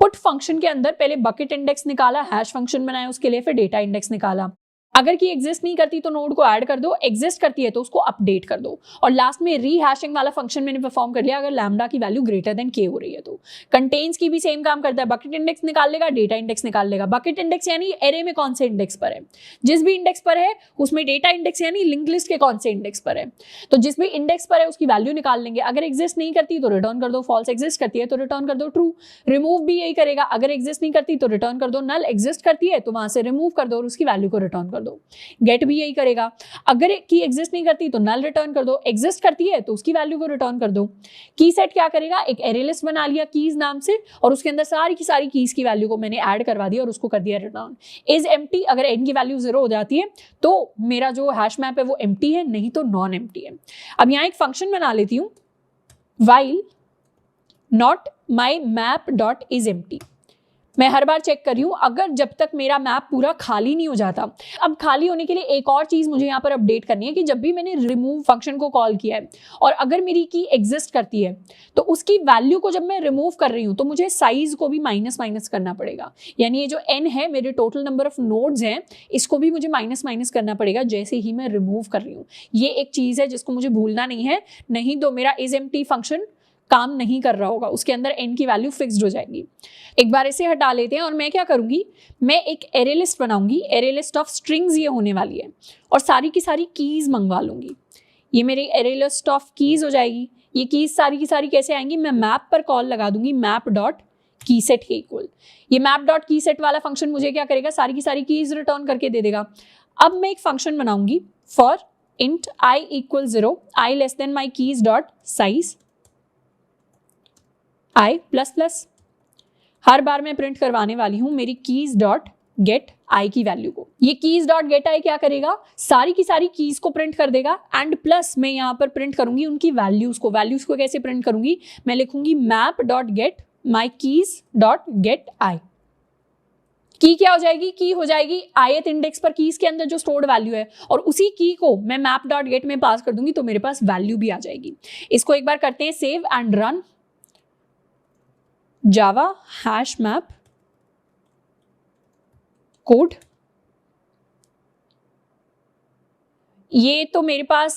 पुट फंक्शन के अंदर पहले बकेट इंडेक्स निकाला, हैश फंक्शन बनाया उसके लिए, फिर डेटा इंडेक्स निकाला। अगर की एग्जिस्ट नहीं करती तो नोड को ऐड कर दो, एग्जिस्ट करती है तो उसको अपडेट कर दो, और लास्ट में रीहैशिंग वाला फंक्शन मैंने परफॉर्म कर लिया अगर लैम्डा की वैल्यू ग्रेटर देन के हो रही है तो। कंटेन्स की भी सेम काम करता है, बकेट इंडेक्स निकाल लेगा, डेटा इंडेक्स निकाल लेगा। बकेट इंडेक्स यानी एरे में कौन से इंडेक्स पर है, जिस भी इंडेक्स पर है उसमें डेटा इंडेक्स यानी लिंक लिस्ट के कौन से इंडेक्स पर है, तो जिस भी इंडेक्स पर है उसकी वैल्यू निकाल लेंगे। अगर एग्जिस्ट नहीं करती तो रिटर्न कर दो फॉल्स, एग्जिस्ट करती है तो रिटर्न कर दो ट्रू। रिमूव भी यही करेगा, अगर एग्जिस्ट नहीं करती तो रिटर्न कर दो नल, एग्जिस्ट करती है तो वहां से रिमूव कर दो और उसकी वैल्यू को रिटर्न कर दो। गेट भी यही करेगा, अगर की एग्जिस्ट नहीं करती तो नल रिटर्न कर दो, एग्जिस्ट करती है तो उसकी वैल्यू को रिटर्न कर दो। की सेट क्या करेगा, एक एरे लिस्ट बना लिया कीज नाम से और उसके अंदर सारी की सारी कीज की वैल्यू को मैंने ऐड करवा दिया और उसको कर दिया रिटर्न। इज एम्प्टी, अगर n की वैल्यू 0 हो जाती है तो मेरा जो हैश मैप है वो एम्प्टी है, नहीं तो नॉन एम्प्टी है। अब यहां एक फंक्शन बना लेती हूं, while not my map dot is empty. मैं हर बार चेक कर रही हूं अगर जब तक मेरा मैप पूरा खाली नहीं हो जाता। अब खाली होने के लिए एक और चीज मुझे यहाँ पर अपडेट करनी है कि जब भी मैंने रिमूव फंक्शन को कॉल किया है और अगर मेरी की एग्जिस्ट करती है तो उसकी वैल्यू को जब मैं रिमूव कर रही हूं तो मुझे साइज को भी माइनस माइनस करना पड़ेगा। यानी ये जो n है, मेरे टोटल नंबर ऑफ नोड्स हैं, इसको भी मुझे माइनस माइनस करना पड़ेगा जैसे ही मैं रिमूव कर रही हूँ। ये एक चीज है जिसको मुझे भूलना नहीं है, नहीं तो मेरा इज एम्प्टी फंक्शन काम नहीं कर रहा होगा, उसके अंदर n की वैल्यू फिक्स्ड हो जाएगी। एक बार इसे हटा लेते हैं और मैं क्या करूंगी, मैं एक एरे लिस्ट बनाऊंगी, एरे लिस्ट ऑफ स्ट्रिंग्स ये होने वाली है, और सारी की सारी कीज मंगवा लूंगी। ये मेरी एरे लिस्ट ऑफ कीज हो जाएगी। ये कीज सारी की सारी कैसे आएंगी, मैं मैप पर कॉल लगा दूंगी मैप डॉट की सेट के इक्वल। ये मैप डॉट की सेट वाला फंक्शन मुझे क्या करेगा, सारी की सारी कीज रिटर्न करके दे देगा। अब मैं एक फंक्शन बनाऊंगी for int i equal 0, i less than my keys dot size i plus plus. हर बार मैं प्रिंट करवाने वाली हूं मेरी कीज डॉट गेट आई की वैल्यू को। ये कीज डॉट गेट आई क्या करेगा, सारी की सारी कीज को प्रिंट कर देगा एंड प्लस मैं यहां पर प्रिंट करूंगी उनकी वैल्यूज को। वैल्यूज को कैसे प्रिंट करूंगी, मैं लिखूंगी map dot get my keys dot get I. की क्या हो जाएगी, की हो जाएगी ith इंडेक्स पर कीज के अंदर जो स्टोर्ड वैल्यू है, और उसी की को मैं मैप डॉट गेट में पास कर दूंगी तो मेरे पास वैल्यू भी आ जाएगी। इसको एक बार करते हैं save and run. Java hash map code, ये तो मेरे पास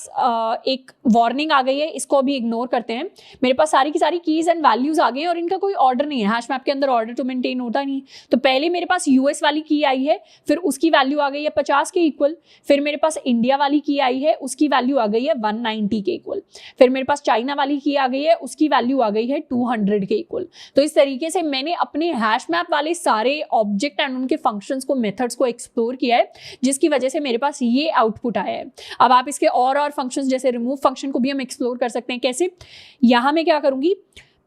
एक वार्निंग आ गई है, इसको अभी इग्नोर करते हैं। मेरे पास सारी की सारी कीज एंड वैल्यूज आ गई हैं और इनका कोई ऑर्डर नहीं है। हैश मैप के अंदर ऑर्डर तो मेंटेन होता नहीं। तो पहले मेरे पास यूएस वाली की आई है, फिर उसकी वैल्यू आ गई है 50 के इक्वल। फिर मेरे पास इंडिया वाली की आई है, उसकी वैल्यू आ गई है 190 के इक्वल। फिर मेरे पास चाइना वाली की आ गई है, उसकी वैल्यू आ गई है 200 के इक्वल। तो इस तरीके से मैंने अपने हैश मैप वाले सारे ऑब्जेक्ट एंड उनके फंक्शंस को, मेथड्स को एक्सप्लोर किया है, जिसकी वजह से मेरे पास ये आउटपुट आया है। अब आप इसके और फंक्शंस जैसे रिमूव फंक्शन को भी हम एक्सप्लोर कर सकते हैं। कैसे, यहां मैं क्या करूंगी,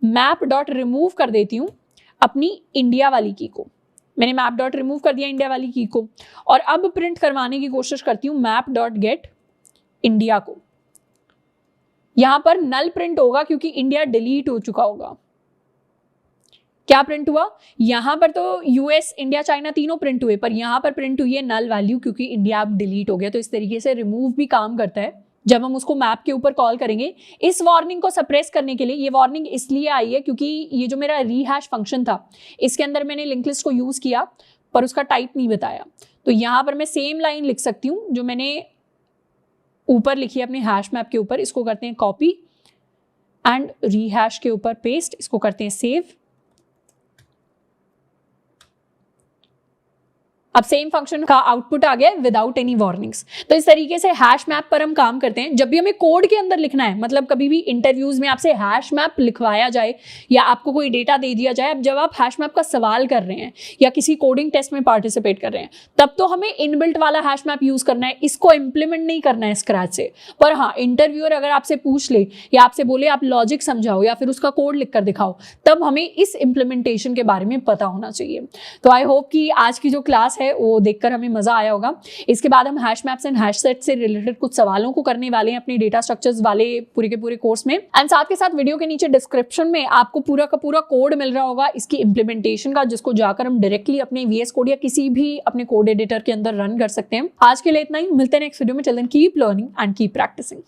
मैप डॉट रिमूव कर देती हूं अपनी इंडिया वाली की को। मैंने मैप डॉट रिमूव कर दिया इंडिया वाली की को, और अब प्रिंट करवाने की कोशिश करती हूं मैप डॉट गेट इंडिया को। यहां पर नल प्रिंट होगा क्योंकि इंडिया डिलीट हो चुका होगा। क्या प्रिंट हुआ, यहां पर तो यूएस, इंडिया, चाइना तीनों प्रिंट हुए, पर यहां पर प्रिंट हुई है नल वैल्यू क्योंकि इंडिया अब डिलीट हो गया। तो इस तरीके से रिमूव भी काम करता है जब हम उसको मैप के ऊपर कॉल करेंगे। इस वार्निंग को सप्रेस करने के लिए, ये वार्निंग इसलिए आई है क्योंकि ये जो मेरा रीहैश फंक्शन था, इसके अंदर मैंने लिंक लिस्ट को यूज किया पर उसका टाइप नहीं बताया। तो यहां पर मैं सेम लाइन लिख सकती हूँ जो मैंने ऊपर लिखी है अपने हैश मैप के ऊपर। इसको करते हैं कॉपी एंड रीहैश के ऊपर पेस्ट, इसको करते हैं सेव। अब सेम फंक्शन का आउटपुट आ गया विदाउट एनी वार्निंग्स। तो इस तरीके से हैश मैप पर हम काम करते हैं। जब भी हमें कोड के अंदर लिखना है, मतलब कभी भी इंटरव्यूज में आपसे हैश मैप लिखवाया जाए या आपको कोई डेटा दे दिया जाए, अब जब आप हैश मैप का सवाल कर रहे हैं या किसी कोडिंग टेस्ट में पार्टिसिपेट कर रहे हैं, तब तो हमें इनबिल्ट वाला हैश मैप यूज करना है, इसको इंप्लीमेंट नहीं करना है स्क्रैच से। पर हाँ, इंटरव्यूअर अगर आपसे पूछ ले या आपसे बोले आप लॉजिक समझाओ या फिर उसका कोड लिख कर दिखाओ, तब हमें इस इंप्लीमेंटेशन के बारे में पता होना चाहिए। तो आई होप कि आज की जो क्लास है वो देखकर हमें मजा आया होगा। इसके बाद हम hash maps and hash set से रिलेटेड कुछ सवालों को करने वाले हैं अपनी डेटा स्ट्रक्चर्स वाले पूरे के पूरे कोर्स में। एंड साथ के साथ वीडियो के नीचे डिस्क्रिप्शन में आपको पूरा का पूरा कोड मिल रहा होगा इसकी इंप्लीमेंटेशन का, जिसको जाकर हम डायरेक्टली अपने VS कोड या किसी भी अपने कोड एडिटर के अंदर रन कर सकते हैं। आज के लिए इतना ही, मिलते हैं नेक्स्ट वीडियो में। Till then keep learning and keep practising.